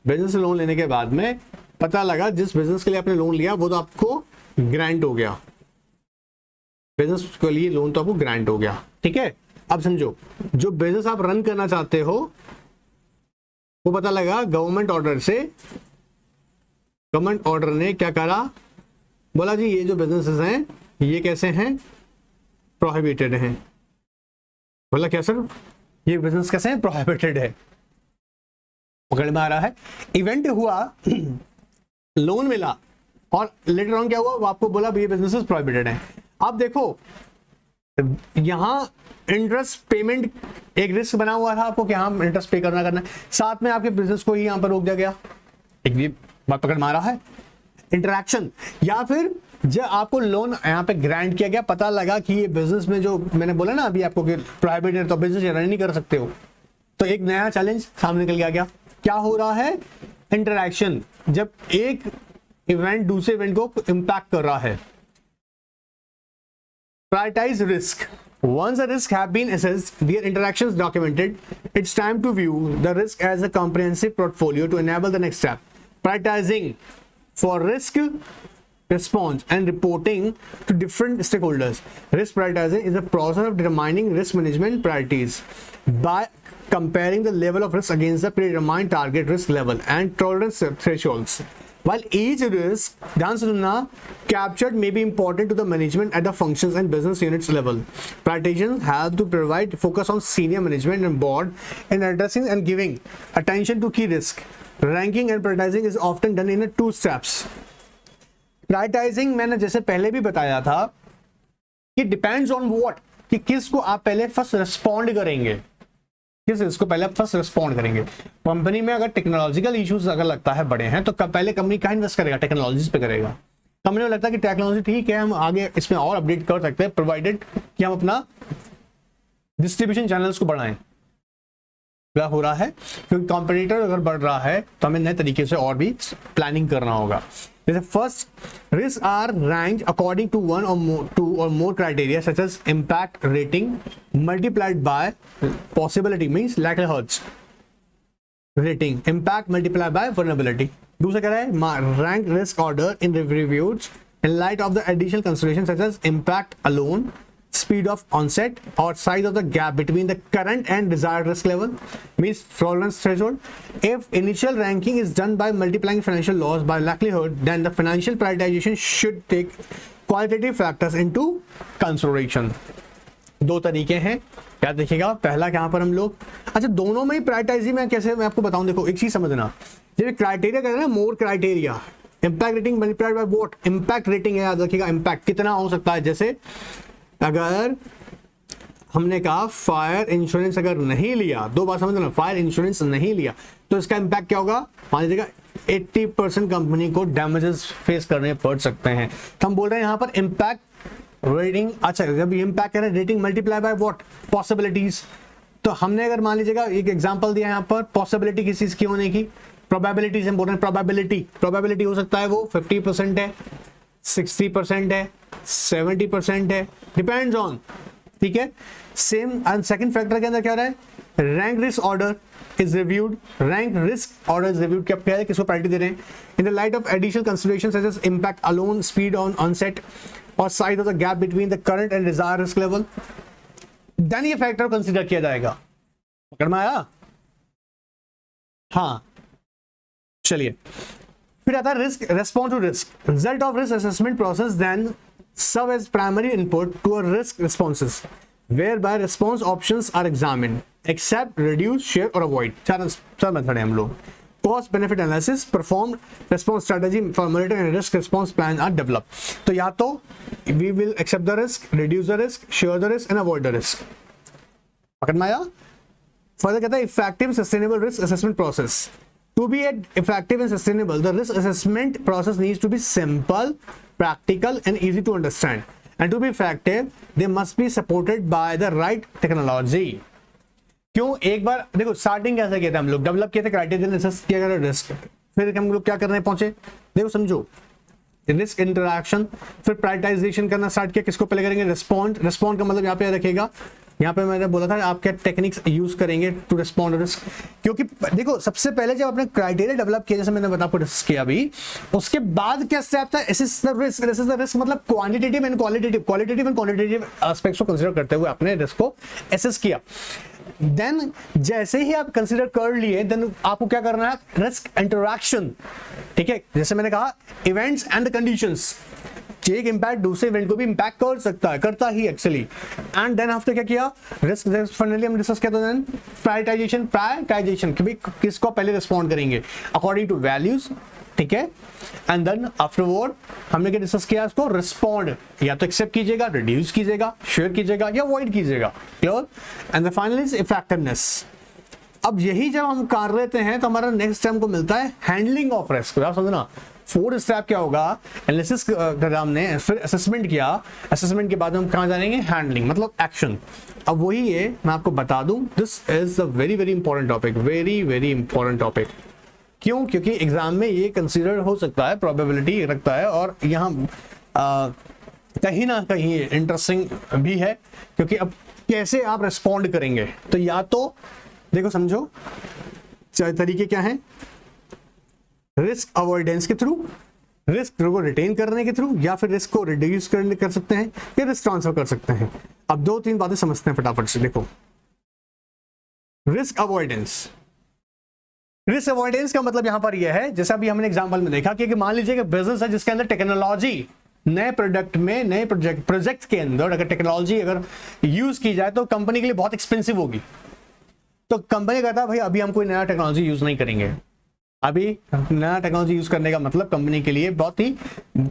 A: बिजनेस लोन लेने के बाद में पता लगा जिस बिजनेस के लिए आपने लोन लिया वो तो आपको ग्रांट हो गया, बिजनेस के लिए लोन तो आपको ग्रांट हो गया, ठीक है। अब समझो जो बिजनेस आप रन करना चाहते हो वो पता लगा गवर्नमेंट ऑर्डर ने क्या करा, बोला जी ये जो बिजनेसेस हैं ये कैसे हैं, प्रोहिबिटेड हैं। बोला क्या सर, ये बिजनेस कैसे हैं, प्रोहिबिटेड है। पकड़ में आ रहा है। इवेंट हुआ, लोन मिला और लेटर ऑन क्या हुआ, वो आपको बोला ये बिजनेसेस प्रोहिबिटेड है। अब देखो यहां इंटरेस्ट पेमेंट एक रिस्क बना हुआ था आपको कि हाँ इंटरेस्ट पे करना है, साथ में आपके बिजनेस को ही यहां पर रोक दिया गया। एक ये बात पकड़ में आ रहा है, इंटरैक्शन। या फिर जब आपको लोन यहाँ पे ग्रांट किया गया, पता लगा कि ये बिजनेस में जो मैंने बोला ना अभी आपको कि प्रोहिबिटेड, तो बिजनेस रन नहीं कर सकते हो, तो एक नया चैलेंज सामने निकल गया। क्या हो रहा है, इंटरैक्शन। जब एक इवेंट दूसरे इवेंट को इंपैक्ट कर रहा है। Prioritize risk. Once the risks have been assessed, their interactions documented, it's time to view the risk as a comprehensive portfolio to enable the next step. Prioritizing for risk response and reporting to different stakeholders. Risk prioritizing is a process of determining risk management priorities by comparing the level of risk against the predetermined target risk level and tolerance thresholds. While each risk, ध्यान से सुनना, captured may be important to the management at the functions and business units level. Prioritization help to provide focus on senior management and board in addressing and giving attention to key risk. Ranking and prioritizing is often done in 2 steps. Prioritizing मैंने जैसे पहले भी बताया था कि depends on what, कि किसको आप पहले फर्स्ट रिस्पॉन्ड करेंगे, किस इसको पहले आप फर्स्ट रिस्पॉन्ड करेंगे। कंपनी में अगर टेक्नोलॉजिकल इश्यूज अगर लगता है बड़े हैं तो पहले कंपनी कहाँ इन्वेस्ट करेगा, टेक्नोलॉजीज पे करेगा। कंपनी को लगता है कि टेक्नोलॉजी ठीक है, हम आगे इसमें और अपडेट कर सकते हैं, प्रोवाइडेड कि हम अपना डिस्ट्रीब्यूशन चैनल्स को बढ़ाएं। क्या हो रहा है, क्योंकि कॉम्पिटिटर अगर बढ़ रहा है तो हमें नए तरीके से और भी प्लानिंग करना होगा। जैसे first, risk are ranked according to two और more criteria such as impact rating multiplied by possibility means likelihoods rating, impact multiplied by vulnerability. दूसरा कह रहा है rank risk order in reviews in light of the additional consideration such as impact alone, speed of onset or size of the gap between the current and desired risk level means tolerance threshold. If initial ranking is done by multiplying financial loss by likelihood, then the financial prioritization should take qualitative factors into consideration. 2 तरीके हैं, क्या देखिएगा। पहला यहाँ पर हम लोग, अच्छा दोनों में ही प्रायोरिटाइजिंग में कैसे मैं आपको बताऊं। देखो एक चीज समझना, जब क्राइटेरिया कहते हैं ना, more criteria, impact rating multiplied by what, impact rating है, याद रखिएगा इम्पैक्ट कितना हो सकता है। जैसे अगर हमने कहा फायर इंश्योरेंस अगर नहीं लिया, 2 बात समझना, फायर इंश्योरेंस नहीं लिया तो इसका इम्पैक्ट क्या होगा, मान लीजिएगा 80% कंपनी को डैमेजेस फेस करने पड़ सकते हैं। तो हम बोल रहे हैं यहाँ पर इम्पैक्ट रेटिंग। अच्छा जब इम्पैक्ट कह रहे हैं rating multiply by what, possibilities. तो हमने अगर मान लीजिएगा एक एग्जांपल दिया यहाँ पर, पॉसिबिलिटी किस चीज की होने की, प्रोबेबिलिटीज हम बोल रहे हैं। प्रोबेबिलिटी हो सकता है वो 50% है, 60% है, 70% है, डिपेंड्स ऑन, ठीक है। सेम एंड सेकंड फैक्टर के अंदर क्या हो रहा है, rank risk order is reviewed, rank risk order is reviewed, क्या है, किसको प्रायोरिटी दे रहे हैं, in the light of additional consideration such as impact alone, speed on onset और size of the gap between the current and desired risk level, then ये factor consider किया जाएगा। पकड़ में आया? हाँ चलिए, फिर आता है risk, respond to risk, result of risk assessment process then serve as primary input to a risk responses whereby response options are examined, accept, reduce, share or avoid। चार मेथड है हम लोग। cost benefit analysis, performed response strategy formulated and risk response plan are developed। तो या तो we will accept the risk, reduce the risk, share the risk and avoid the risk। पकड़ में आया? फर्दर कहता है effective sustainable risk assessment process। To be effective and sustainable, the risk assessment process needs to be simple, practical and easy to understand, and to be effective they must be supported by the right technology। क्यों? एक बार देखो starting कैसे किया था हम लोग, develop किए थे क्राइटेरिया, असेस किया गया रिस्क, फिर हम लोग क्या करने पहुंचे, देखो समझो रिस्क इंटरैक्शन, फिर प्रायोरिटाइजेशन करना स्टार्ट किया, किसको पहले करेंगे, रिस्पॉन्ड। रिस्पॉन्ड का मतलब यहाँ पे रखेगा, यहाँ पे मैंने बोला था आप क्या टेक्निक्स यूज करेंगे टू रिस्पॉन्ड रिस्क, क्योंकि देखो सबसे पहले जब आपने क्राइटेरिया डेवलप किया, जैसे मैंने आपको डिस्कस किया अभी, उसके बाद क्या स्टेप था, assess the risk. Assess the risk मतलब quantitative and qualitative and quantitative aspects को कंसीडर करते हुए आपने रिस्क को असेस किया। देन जैसे ही आप कंसीडर कर लिए, देन आपको क्या करना है, रिस्क इंटरैक्शन, ठीक है। जैसे मैंने कहा इवेंट्स एंड कंडीशंस, एक इंपैक्ट दूसरे इवेंट को भी इंपैक्ट कर सकता है, करता ही एक्चुअली। एंड देन आफ्टर क्या किया, रिस्क फाइनली हम डिस्कस किया, तो देन प्रायोरिटाइजेशन कि भाई किसको पहले रिस्पॉन्ड करेंगे अकॉर्डिंग टू वैल्यूज, ठीक है। एंड देन आफ्टरवर्ड हमने क्या डिस्कस किया, इसको रिस्पॉन्ड या तो एक्सेप्ट कीजिएगा, रिड्यूस कीजिएगा, शेयर कीजिएगा या अवॉइड कीजिएगा, clear. And the final is effectiveness. अब यही जब हम कर लेते हैं तो हमारा नेक्स्ट स्टेप को मिलता है हैंडलिंग ऑफ रिस्क। आप समझना, फोर्थ स्टेप क्या होगा, एनालिसिस का हमने, फिर असेसमेंट किया, असेसमेंट के बाद हम कहां जाएंगे, हैंडलिंग मतलब एक्शन। अब वही है, मैं आपको बता दूं, this is a very very important topic, very very important topic. क्यों, क्योंकि एग्जाम में ये कंसीडर हो सकता है, प्रोबेबिलिटी रखता है, और यहाँ कहीं ना कहीं इंटरेस्टिंग भी है, क्योंकि अब कैसे आप रिस्पॉन्ड करेंगे। तो या तो देखो समझो तरीके क्या है, रिस्क अवॉइडेंस के थ्रू, रिस्क को रिटेन करने के थ्रू, या फिर रिस्क को रिड्यूस करने कर सकते हैं, या रिस्क ट्रांसफर कर सकते हैं। अब दो तीन बातें समझते हैं फटाफट से। देखो रिस्क अवॉइडेंस, रिस्क अवॉइडेंस का मतलब यहां पर यह है, जैसा अभी हमने एग्जांपल में देखा कि मान लीजिए कि बिजनेस है जिसके अंदर टेक्नोलॉजी, नए प्रोडक्ट में, नए प्रोजेक्ट के अंदर अगर टेक्नोलॉजी अगर यूज की जाए तो कंपनी के लिए बहुत एक्सपेंसिव होगी। तो कंपनी कहता है भाई अभी हम कोई नया टेक्नोलॉजी यूज नहीं करेंगे, अभी नया टेक्नोलॉजी यूज करने का मतलब कंपनी के लिए बहुत ही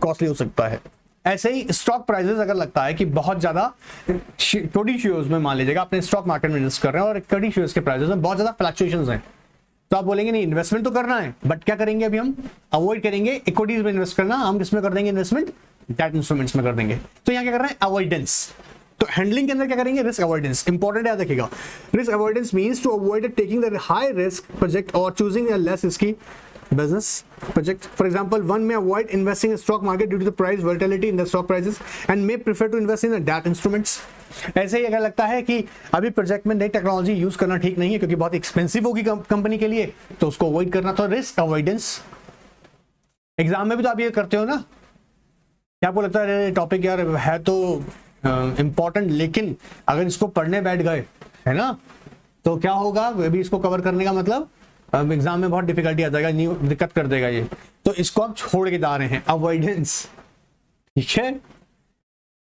A: कॉस्टली हो सकता है। ऐसे ही स्टॉक प्राइसेस अगर लगता है कि बहुत ज्यादा इक्विटी शेयर्स में, मान लीजिएगा आपने स्टॉक मार्केट में इन्वेस्ट कर रहे हैं और इक्विटी शेयर्स के प्राइसेस में बहुत ज्यादा फ्लक्चुएशंस हैं, तो आप बोलेंगे नहीं इन्वेस्टमेंट तो करना है, बट क्या करेंगे, अभी हम अवॉइड करेंगे इक्विटीज में इन्वेस्ट करना, हम किसमें कर देंगे इन्वेस्टमेंट, डेट इंस्ट्रूमेंट्स में कर देंगे। तो यहाँ क्या कर रहे हैं, अवॉइडेंस। तो हैंडलिंग के अंदर क्या करेंगे, रिस्क अवॉइडेंस। इंपॉर्टेंट है, देखिएगा, risk avoidance means to avoid taking the high risk project और choosing a less risky business project. For example, one may avoid investing in stock market due to the price volatility in the stock prices and may prefer to invest in the debt instruments. ऐसे ही अगर लगता है कि अभी project में नई technology use करना ठीक नहीं है क्योंकि बहुत एक्सपेंसिव होगी कंपनी के लिए, तो उसको अवॉइड करना, तो रिस्क अवॉइडेंस। एग्जाम में भी तो आप ये करते हो ना, क्या आपको लगता है टॉपिक यार है तो इंपॉर्टेंट, लेकिन अगर इसको पढ़ने बैठ गए है ना तो क्या होगा, अभी इसको कवर करने का मतलब एग्जाम में बहुत डिफिकल्टी आ जाएगा, दिक्कत कर देगा ये, तो इसको आप छोड़ के जा रहे हैं, अवॉइडेंस, ठीक है।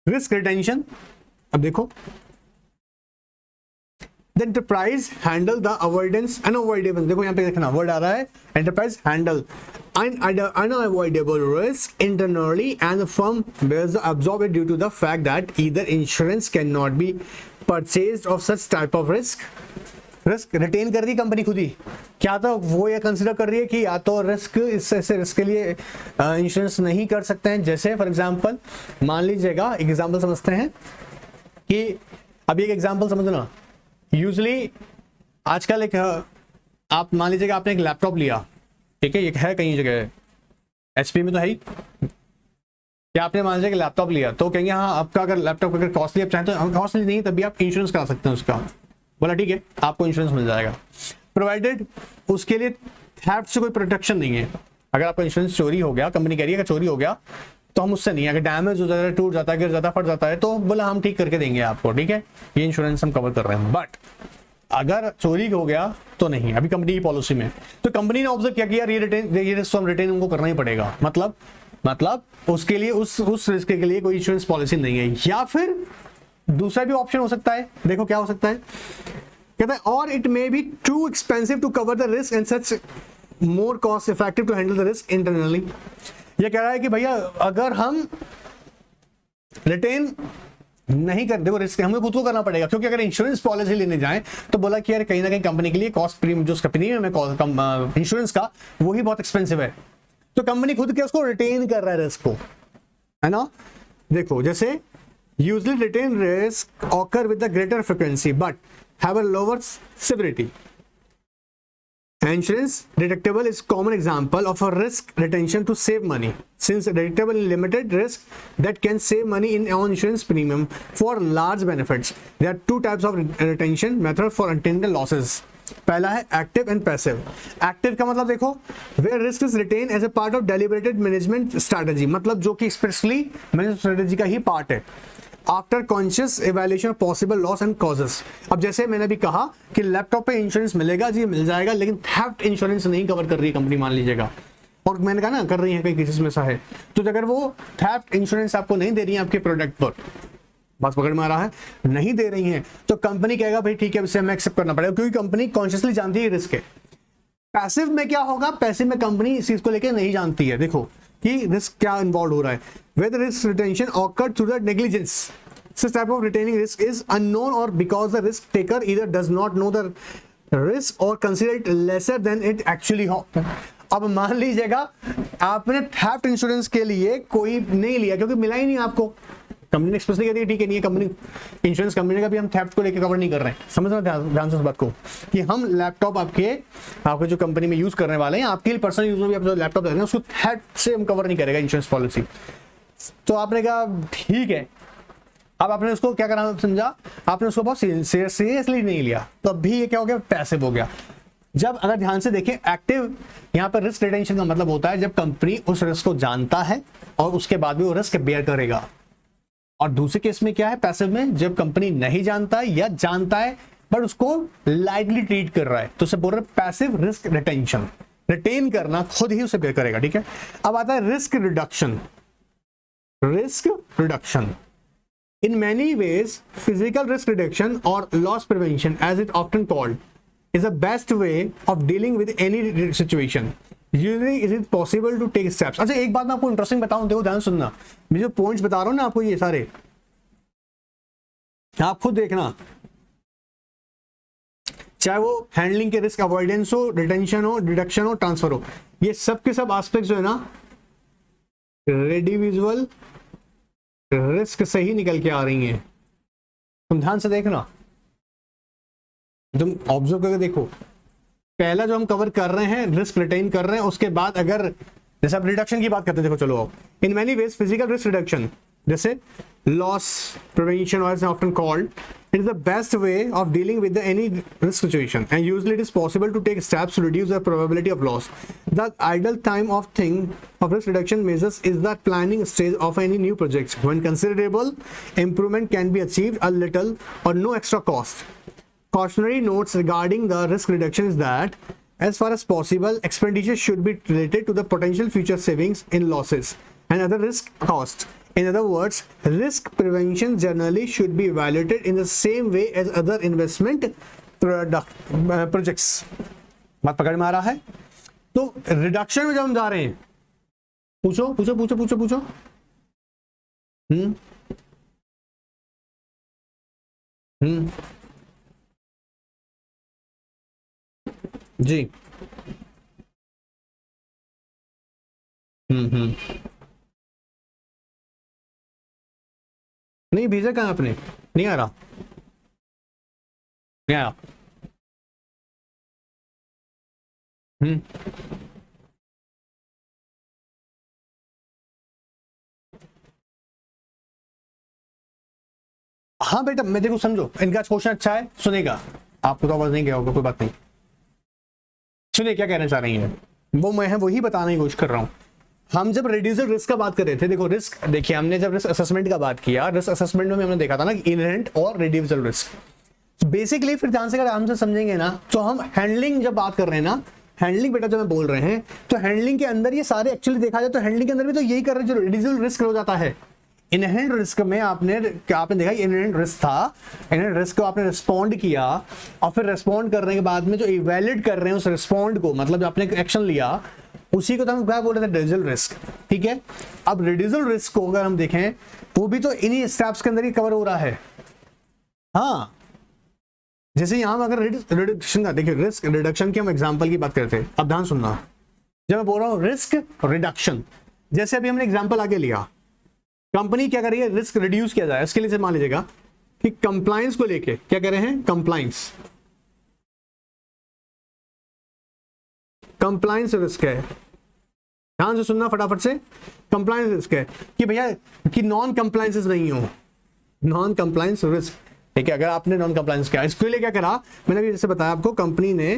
A: रिस्क रिटेंशन, अब देखो, the enterprise handle the avoidance unavoidable, देखो यहाँ पे देखना वर्ड आ रहा है, enterprise handle unavoidable risk internally and the firm bears the absorb it due to the fact that either insurance cannot be purchased of such type of risk. Risk retain कर रही company खुद ही, क्या तो वो ये consider कर रही है कि या तो रिस्क इससे रिस्क के लिए इंश्योरेंस नहीं कर सकते हैं। जैसे फॉर एग्जांपल मान लीजिएगा, एक एग्जांपल समझते हैं कि अभी एक एग्जांपल समझना, यूजुअली आजकल एक आप मान लीजिएगा आपने एक लैपटॉप लिया, ठीक है, ये है कहीं जगह एचपी में तो है ही, क्या आपने मान लीजिए लैपटॉप लिया तो कहेंगे हाँ आपका अगर लैपटॉप अगर कॉस्टली आप चाहें तो कॉस्टली नहीं तभी आप इंश्योरेंस करा सकते हैं उसका, बोला ठीक है आपको इंश्योरेंस मिल जाएगा, प्रोवाइडेड उसके लिए थेफ्ट से कोई प्रोटेक्शन नहीं है। अगर आपका इंश्योरेंस चोरी हो गया, कंपनी कह रही है कि चोरी हो गया तो हम उससे नहीं, अगर डैमेज हो जाता है, टूट जाता है, गिर जाता है, फट जाता है तो बोला हम ठीक करके देंगे आपको, ठीक है, ये इंश्योरेंस हम कवर कर रहे हैं। बट अगर चोरी हो गया तो नहीं, अभी कंपनी की पॉलिसी में, तो कंपनी ने ऑब्जर्व किया कि यार ये रिटेन उनको करना ही पड़ेगा, मतलब उसके लिए उस रिस्क के लिए कोई इंश्योरेंस पॉलिसी नहीं है। या फिर दूसरा भी ऑप्शन हो सकता है, देखो क्या हो सकता है, कहता है और it may be too expensive to cover the risk and such more cost effective to handle the risk internally. ये कह रहा है कि भैया अगर हम रिटेन नहीं कर, देखो रिस्क हमें खुद को करना पड़ेगा, क्योंकि अगर इंश्योरेंस पॉलिसी लेने जाएं तो बोला कि यार कहीं ना कहीं कंपनी के लिए कॉस्ट प्रीमियम जो उसका प्रीमियम है इंश्योरेंस का वो ही बहुत एक्सपेंसिव है, तो कंपनी खुद के उसको रिटेन कर रहा है रिस्क को, है ना। देखो जैसे usually retain risk occur with the greater frequency but have a lower severity. Insurance deductible is common example of a risk retention to save money. Since deductible is limited risk that can save money in on insurance premium for large benefits. There are two types of retention method for intended losses. पहला है active and passive. Active का मतलब देखो, where risk is retained as a part of deliberated management strategy, मतलब जो कि specially management strategy का ही part है। After conscious evaluation of possible loss and causes. अब जैसे मैंने भी कहा कि लैपटॉप पे इंश्योरेंस मिलेगा जी, मिल जाएगा, लेकिन थेफ्ट इंश्योरेंस नहीं कवर कर रही है कंपनी, मान लीजिएगा, और मैंने कहा ना कर रही है कई केसेस में ऐसा है, तो अगर वो थेफ्ट इंश्योरेंस आपको नहीं दे रही है आपके प्रोडक्ट पर, बस पकड़ में आ रहा है, नहीं दे रही है, तो कंपनी कहेगा भाई ठीक है, इसे हमें एक्सेप्ट करना पड़ेगा, क्योंकि कंपनी कॉन्शियसली जानती है रिस्क है। पैसिव में क्या होगा, पैसिव में कंपनी इस चीज को लेकर नहीं जानती है, देखो कि रिस्क क्या इन्वॉल्व हो रहा है। Whether risk retention occurred through the negligence, this type of retaining risk is unknown or because the risk taker either does not know the risk or consider it lesser than it actually हो। अब मान लीजिएगा आपने theft insurance के लिए कोई नहीं लिया क्योंकि मिला ही नहीं आपको, कंपनी ने एक्सप्रेसली कहती है ठीक है नहीं है, कंपनी इंश्योरेंस कंपनी का भी हम थेफ्ट को लेकर कवर नहीं कर रहे हैं। समझना ध्यान से उस बात को कि हम लैपटॉप आपके जो कंपनी में यूज करने वाले हैं, आपके लिए पर्सनल यूज में भी आप जो लैपटॉप ले रहे हैं उसको थेफ्ट से हम कवर नहीं करेगा इंश्योरेंस पॉलिसी। तो आपने कहा ठीक है, अब आपने उसको क्या करना समझा, आपने उसको बहुत सीरियसली नहीं लिया, तो अब भी ये क्या हो गया, पैसिव हो गया। जब अगर ध्यान से देखें, एक्टिव यहाँ पर रिस्क रिटेंशन का मतलब होता है जब कंपनी उस रिस्क को जानता है और उसके बाद भी वो रिस्क बेयर करेगा। और दूसरे केस में क्या है, पैसिव में, जब कंपनी नहीं जानता है या जानता है बट उसको लाइटली ट्रीट कर रहा है, तो उसे बोल रहे पैसिव रिस्क रिटेंशन, रिटेन करना, खुद ही उसे बेयर करेगा। ठीक है, अब आता है risk reduction. Risk reduction in many ways physical risk reduction or loss prevention as it often called is the best way of dealing with any situation. Usually is it possible to take steps। अच्छा एक बात मैं आपको interesting बताऊं, देखो ध्यान सुनना, मैं जो पॉइंट्स बता रहा हूं ना आपको, ये सारे आप खुद देखना, चाहे वो हैंडलिंग के रिस्क अवॉइडेंस हो, रिटेंशन हो, डिडक्शन हो, ट्रांसफर हो, ये सब के सब एस्पेक्ट जो है ना रेडिविजुअल रिस्क से ही निकल के आ रही हैं। तुम ध्यान से देखना, तुम ऑब्जर्व करके देखो, पहला जो हम कवर कर रहे हैं रिस्क रिटेन कर रहे हैं, उसके बाद अगर जैसे आप रिडक्शन की बात करते हैं, देखो चलो आप in many ways physical risk reduction जैसे लॉस प्रिवेंशन और often called, it is the best way of dealing with any risk situation and usually it is possible to take steps to reduce the probability of loss. The ideal time of risk reduction measures is the planning stage of any new projects when considerable improvement can be achieved a little or no extra cost. Cautionary notes regarding the risk reduction is that as far as possible expenditure should be related to the potential future savings in losses and other risk costs. In other words, risk prevention generally should be evaluated in the same way as other investment projects. बात पकड़ में आ रहा है? तो reduction में जब हम जा रहे हैं, पूछो पूछो पूछो पूछो पूछो, जी, नहीं भेजा कहाँ आपने, नहीं आ रहा, नहीं आया। हाँ बेटा, मैं देखो समझो, इनका क्वेश्चन अच्छा है, सुनेगा, आपको तो आवाज नहीं गया होगा, कोई बात नहीं, सुनिए क्या कहना चाह रही है वो, मैं वही बताने की कोशिश कर रहा हूँ। हम जब रिड्यूसर रिस्क का बात कर रहे थे, देखो रिस्क, देखिए हमने जब रिस्क असेसमेंट का बात किया, रिस्क असेसमेंट में हमने देखा था ना इनहेरेंट और रिड्यूसर रिस्क। बेसिकली फिर ध्यान से अगर हम से समझेंगे ना, तो हम हैंडलिंग जब बात कर रहे हैं ना, हैंडलिंग बेटा जब मैं बोल रहे हैं, तो हैंडलिंग के अंदर ये सारे एक्चुअली देखा जाए तो हैंडलिंग के अंदर भी तो यही कर रहे हैं जो रिड्यूसर रिस्क हो जाता है। इनहेरेंट रिस्क में आपने देखा इनहेरेंट रिस्क था, इनहेरेंट रिस्क को आपने रिस्पॉन्ड किया और फिर रिस्पॉन्ड करने के बाद में जो इवैल्यूएट कर रहे हैं उस रिस्पॉन्ड को, मतलब जो आपने एक्शन लिया उसी को तो हम क्या बोल रहे थे, रिड्यूसर रिस्क। ठीक है, अब रिड्यूसर रिस्क को अगर हम देखें वो भी तो इन्हीं स्टेप्स के अंदर ही कवर हो रहा है। हाँ, जैसे यहां अगर रिडक्शन का देखिए, रिस्क रिडक्शन की हम एग्जांपल की बात करते हैं, अब ध्यान सुनना, जब मैं बोल रहा हूं रिस्क रिडक्शन, जैसे अभी हमने एग्जांपल आगे लिया, कंपनी क्या कर रही है, रिस्क रिड्यूस किया जाए, इसके लिए मान लीजिएगा कि कंप्लायंस को लेके क्या कर रहे हैं, कंप्लायंस, कंप्लायंस रिस्क है, ध्यान से सुनना फटाफट से। कंप्लायंस रिस्क है कि भैया कि नॉन कंप्लायंसेस नहीं हो, नॉन कंप्लायंस रिस्क, ठीक है। अगर आपने नॉन कंप्लायंस किया, इसके लिए क्या करा मैंने भी जैसे बताया आपको, कंपनी ने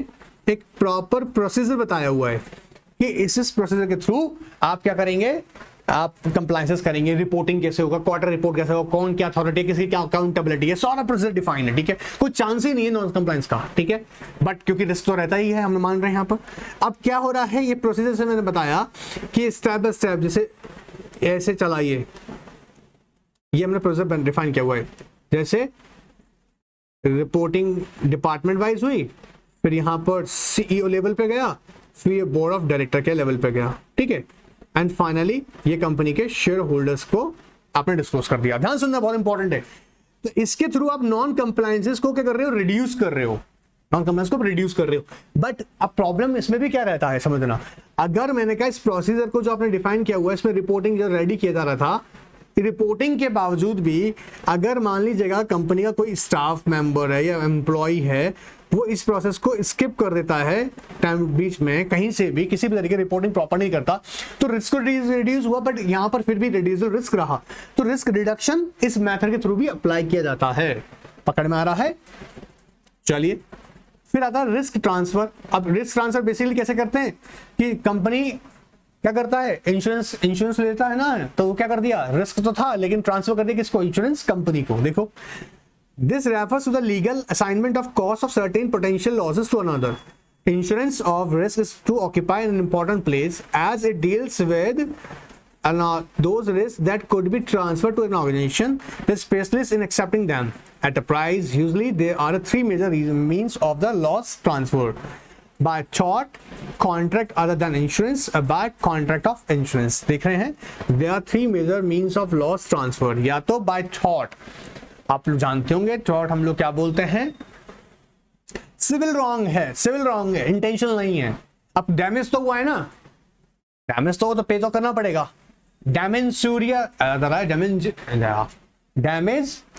A: एक प्रॉपर प्रोसीजर बताया हुआ है कि इस प्रोसीजर के थ्रू आप क्या करेंगे, आप कंप्लायंसेस करेंगे, रिपोर्टिंग कैसे होगा, क्वार्टर रिपोर्ट कैसे होगा, कौन क्या अथॉरिटी, किसकी क्या अकाउंटेबिलिटी है, सारा प्रोसीजर डिफाइन है, ठीक है। कोई चांस ही नहीं है नॉन कंप्लायंस का, ठीक है। बट क्योंकि रिस्क तो रहता ही है, हम मान रहे हैं यहाँ पर। अब क्या हो रहा है, ये प्रोसीजर से मैंने बताया कि स्टेप बाय स्टेप जैसे ऐसे चलाइए, ये हमने प्रोसीजर डिफाइन किया हुआ है। जैसे रिपोर्टिंग डिपार्टमेंट वाइज हुई, फिर यहाँ पर सीईओ लेवल पे गया, फिर ये बोर्ड ऑफ डायरेक्टर के लेवल पे गया, ठीक है। एंड फाइनली ये कंपनी के शेयर होल्डर्स को आपने डिस्क्लोज कर दिया। ध्यान सुनना बहुत इंपॉर्टेंट है। तो इसके थ्रू आप नॉन कंप्लायंसेस को क्या कर रहे हो, रिड्यूस कर रहे हो, नॉन कंप्लायंस को रिड्यूस कर रहे हो। बट अब प्रॉब्लम इसमें भी क्या रहता है समझना, अगर मैंने कहा इस प्रोसीजर को जो आपने डिफाइन किया हुआ है, इसमें रिपोर्टिंग जो रेडी किया जा रहा था, रिपोर्टिंग के बावजूद भी अगर मान लीजिएगा कंपनी का कोई स्टाफ मेंबर है या एम्प्लॉय है, वो इस प्रोसेस को स्किप कर देता है टाइम बीच में, कहीं से भी किसी भी तरीके रिपोर्टिंग प्रॉपर नहीं करता, तो रिस्क रिड्यूस हुआ, बट यहां पर फिर भी रिड्यूसल रिस्क रहा। तो रिस्क रिडक्शन इस मेथड के थ्रू भी अप्लाई किया जाता है। पकड़ में आ रहा है? चलिए फिर आता है रिस्क ट्रांसफर। अब रिस्क ट्रांसफर बेसिकली कैसे करते हैं कि कंपनी क्या करता है, इंश्योरेंस लेता है ना, तो वो क्या कर दिया, रिस्क तो था लेकिन ट्रांसफर कर दिया किसको, इंश्योरेंस कंपनी को। देखो, this refers to the legal assignment of cost of certain potential losses to another. Insurance of risk is to occupy an important place as it deals with those risks that could be transferred to an organization that specialists in accepting them at a price. Usually there are three major means of the loss transfer: by thought, contract other than insurance, by contract of insurance. देख रहे हैं, there are three major means of loss transfer. या तो by thought, आप लोग जानते होंगे thought हम लोग क्या बोलते हैं, सिविल रॉन्ग है, सिविल रॉन्ग है, इंटेंशनल नहीं है। अब डैमेज तो हुआ है ना, डैमेज तो पे तो करना पड़ेगा। डैमेज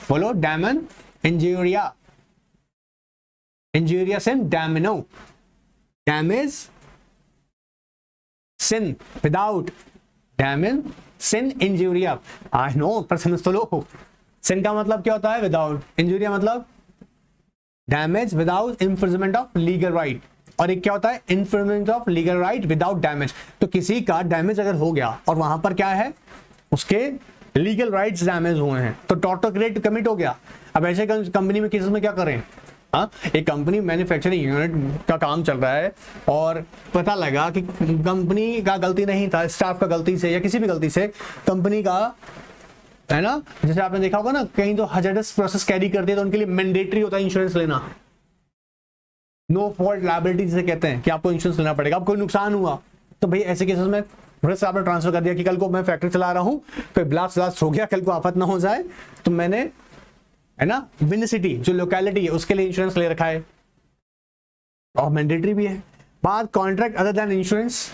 A: बोलो, डैमन इंजूरिया, इंजूरिया सिन डैमिनो, डैमेज सिन विदाउट, डैमन सिन इंजूरिया। आई नो पर समझ तो लो, सिन का मतलब क्या होता है, विदाउट, इंजूरिया मतलब damage without infringement of legal right, और एक क्या होता है, infringement of legal right without damage. तो किसी का डैमेज अगर हो गया और वहां पर क्या है, उसके लीगल राइट्स डैमेज हुए हैं, तो टॉर्ट क्रेडिट कमिट हो गया। अब ऐसे कंपनी में केसेस में क्या करें, हाँ, एक कंपनी मैन्युफैक्चरिंग यूनिट का काम चल रहा है और पता लगा कि कंपनी का गलती नहीं था, स्टाफ का गलती से या किसी भी गलती से कंपनी का, है ना, जैसे आपने देखा होगा ना, कहीं तो हजारस प्रोसेस कैरी करते हैं तो उनके लिए मैंडेटरी होता है इंश्योरेंस लेना। नो फॉल्ट लायबिलिटी जिसे कहते हैं कि आपको इंश्योरेंस लेना पड़ेगा। अब कोई नुकसान हुआ तो भाई ऐसे केसेस में रिस्क आपने ट्रांसफर कर दिया कि कल को मैं फैक्ट्री चला रहा हूं, कोई ब्लास्ट हो गया, कल को आफत ना हो जाए, तो मैंने, है ना, विनिसिटी जो लोकेलिटी है उसके लिए इंश्योरेंस ले रखा है और मैंडेटरी भी है। बात contract other than insurance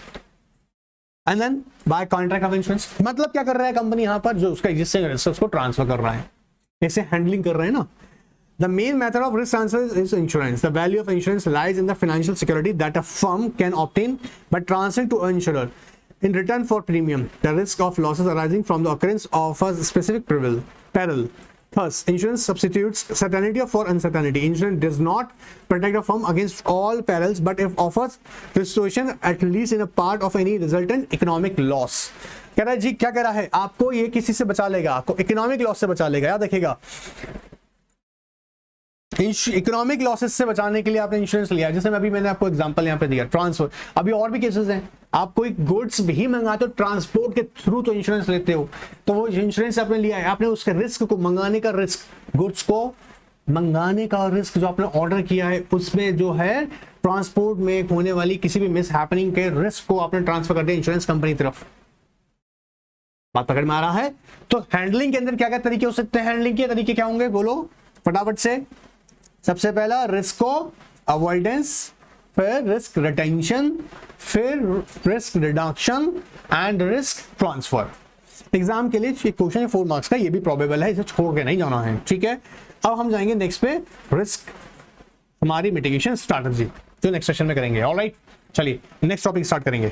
A: and then by contract of insurance, मतलब क्या कर रहा है कंपनी यहां पर, जो उसका एग्जिस्टिंग रिस्क उसको ट्रांसफर कर रहा है, ऐसे हैंडलिंग कर रहे हैं ना। The main method of risk transfer is insurance. The value of insurance lies in the financial security that a firm can obtain by transferring to an insurer in return for premium the risk of losses arising from the occurrence of a specific peril. Thus, insurance substitutes certainty for uncertainty. Insurance does not protect a firm against all perils, but it offers restoration at least in a part of any resultant economic loss. कह रहा है जी, क्या कह रहा है, आपको ये किसी से बचा लेगा, आपको इकोनॉमिक लॉस से बचा लेगा। याद रखिएगा, इकोनॉमिक लॉसेस से बचाने के लिए आपने इंश्योरेंस लिया, जैसे मैंने आपको एग्जांपल यहाँ पे दिया, ट्रांसफर। अभी और भी केसेस हैं, आप कोई गुड्स भी मंगाते हो ट्रांसपोर्ट के थ्रू तो इंश्योरेंस लेते हो, तो वो इंश्योरेंस आपने लिया है, आपने उसके रिस्क को, मंगाने का रिस्क, गुड्स को मंगाने का रिस्क जो आपने ऑर्डर किया है, उसमें जो है ट्रांसपोर्ट में होने वाली किसी भी मिस हैपनिंग के रिस्क को आपने ट्रांसफर कर दिया इंश्योरेंस कंपनी की तरफ। बात पकड़ में आ रहा है? तो हैंडलिंग के अंदर क्या क्या तरीके हो सकते हैं, हैंडलिंग के तरीके क्या होंगे, बोलो फटाफट से। सबसे पहला रिस्क को अवॉइडेंस, फिर रिस्क रिटेंशन, फिर risk reduction and risk transfer. Exam के लिए एक क्वेश्चन है 4 मार्क्स का, ये भी प्रोबेबल है, इसे छोड़ के नहीं जाना है, ठीक है। अब हम जाएंगे नेक्स्ट पे, रिस्क हमारी मिटिगेशन स्ट्रैटेजी, जो नेक्स्ट सेशन में करेंगे। ऑलराइट, चलिए नेक्स्ट टॉपिक स्टार्ट करेंगे।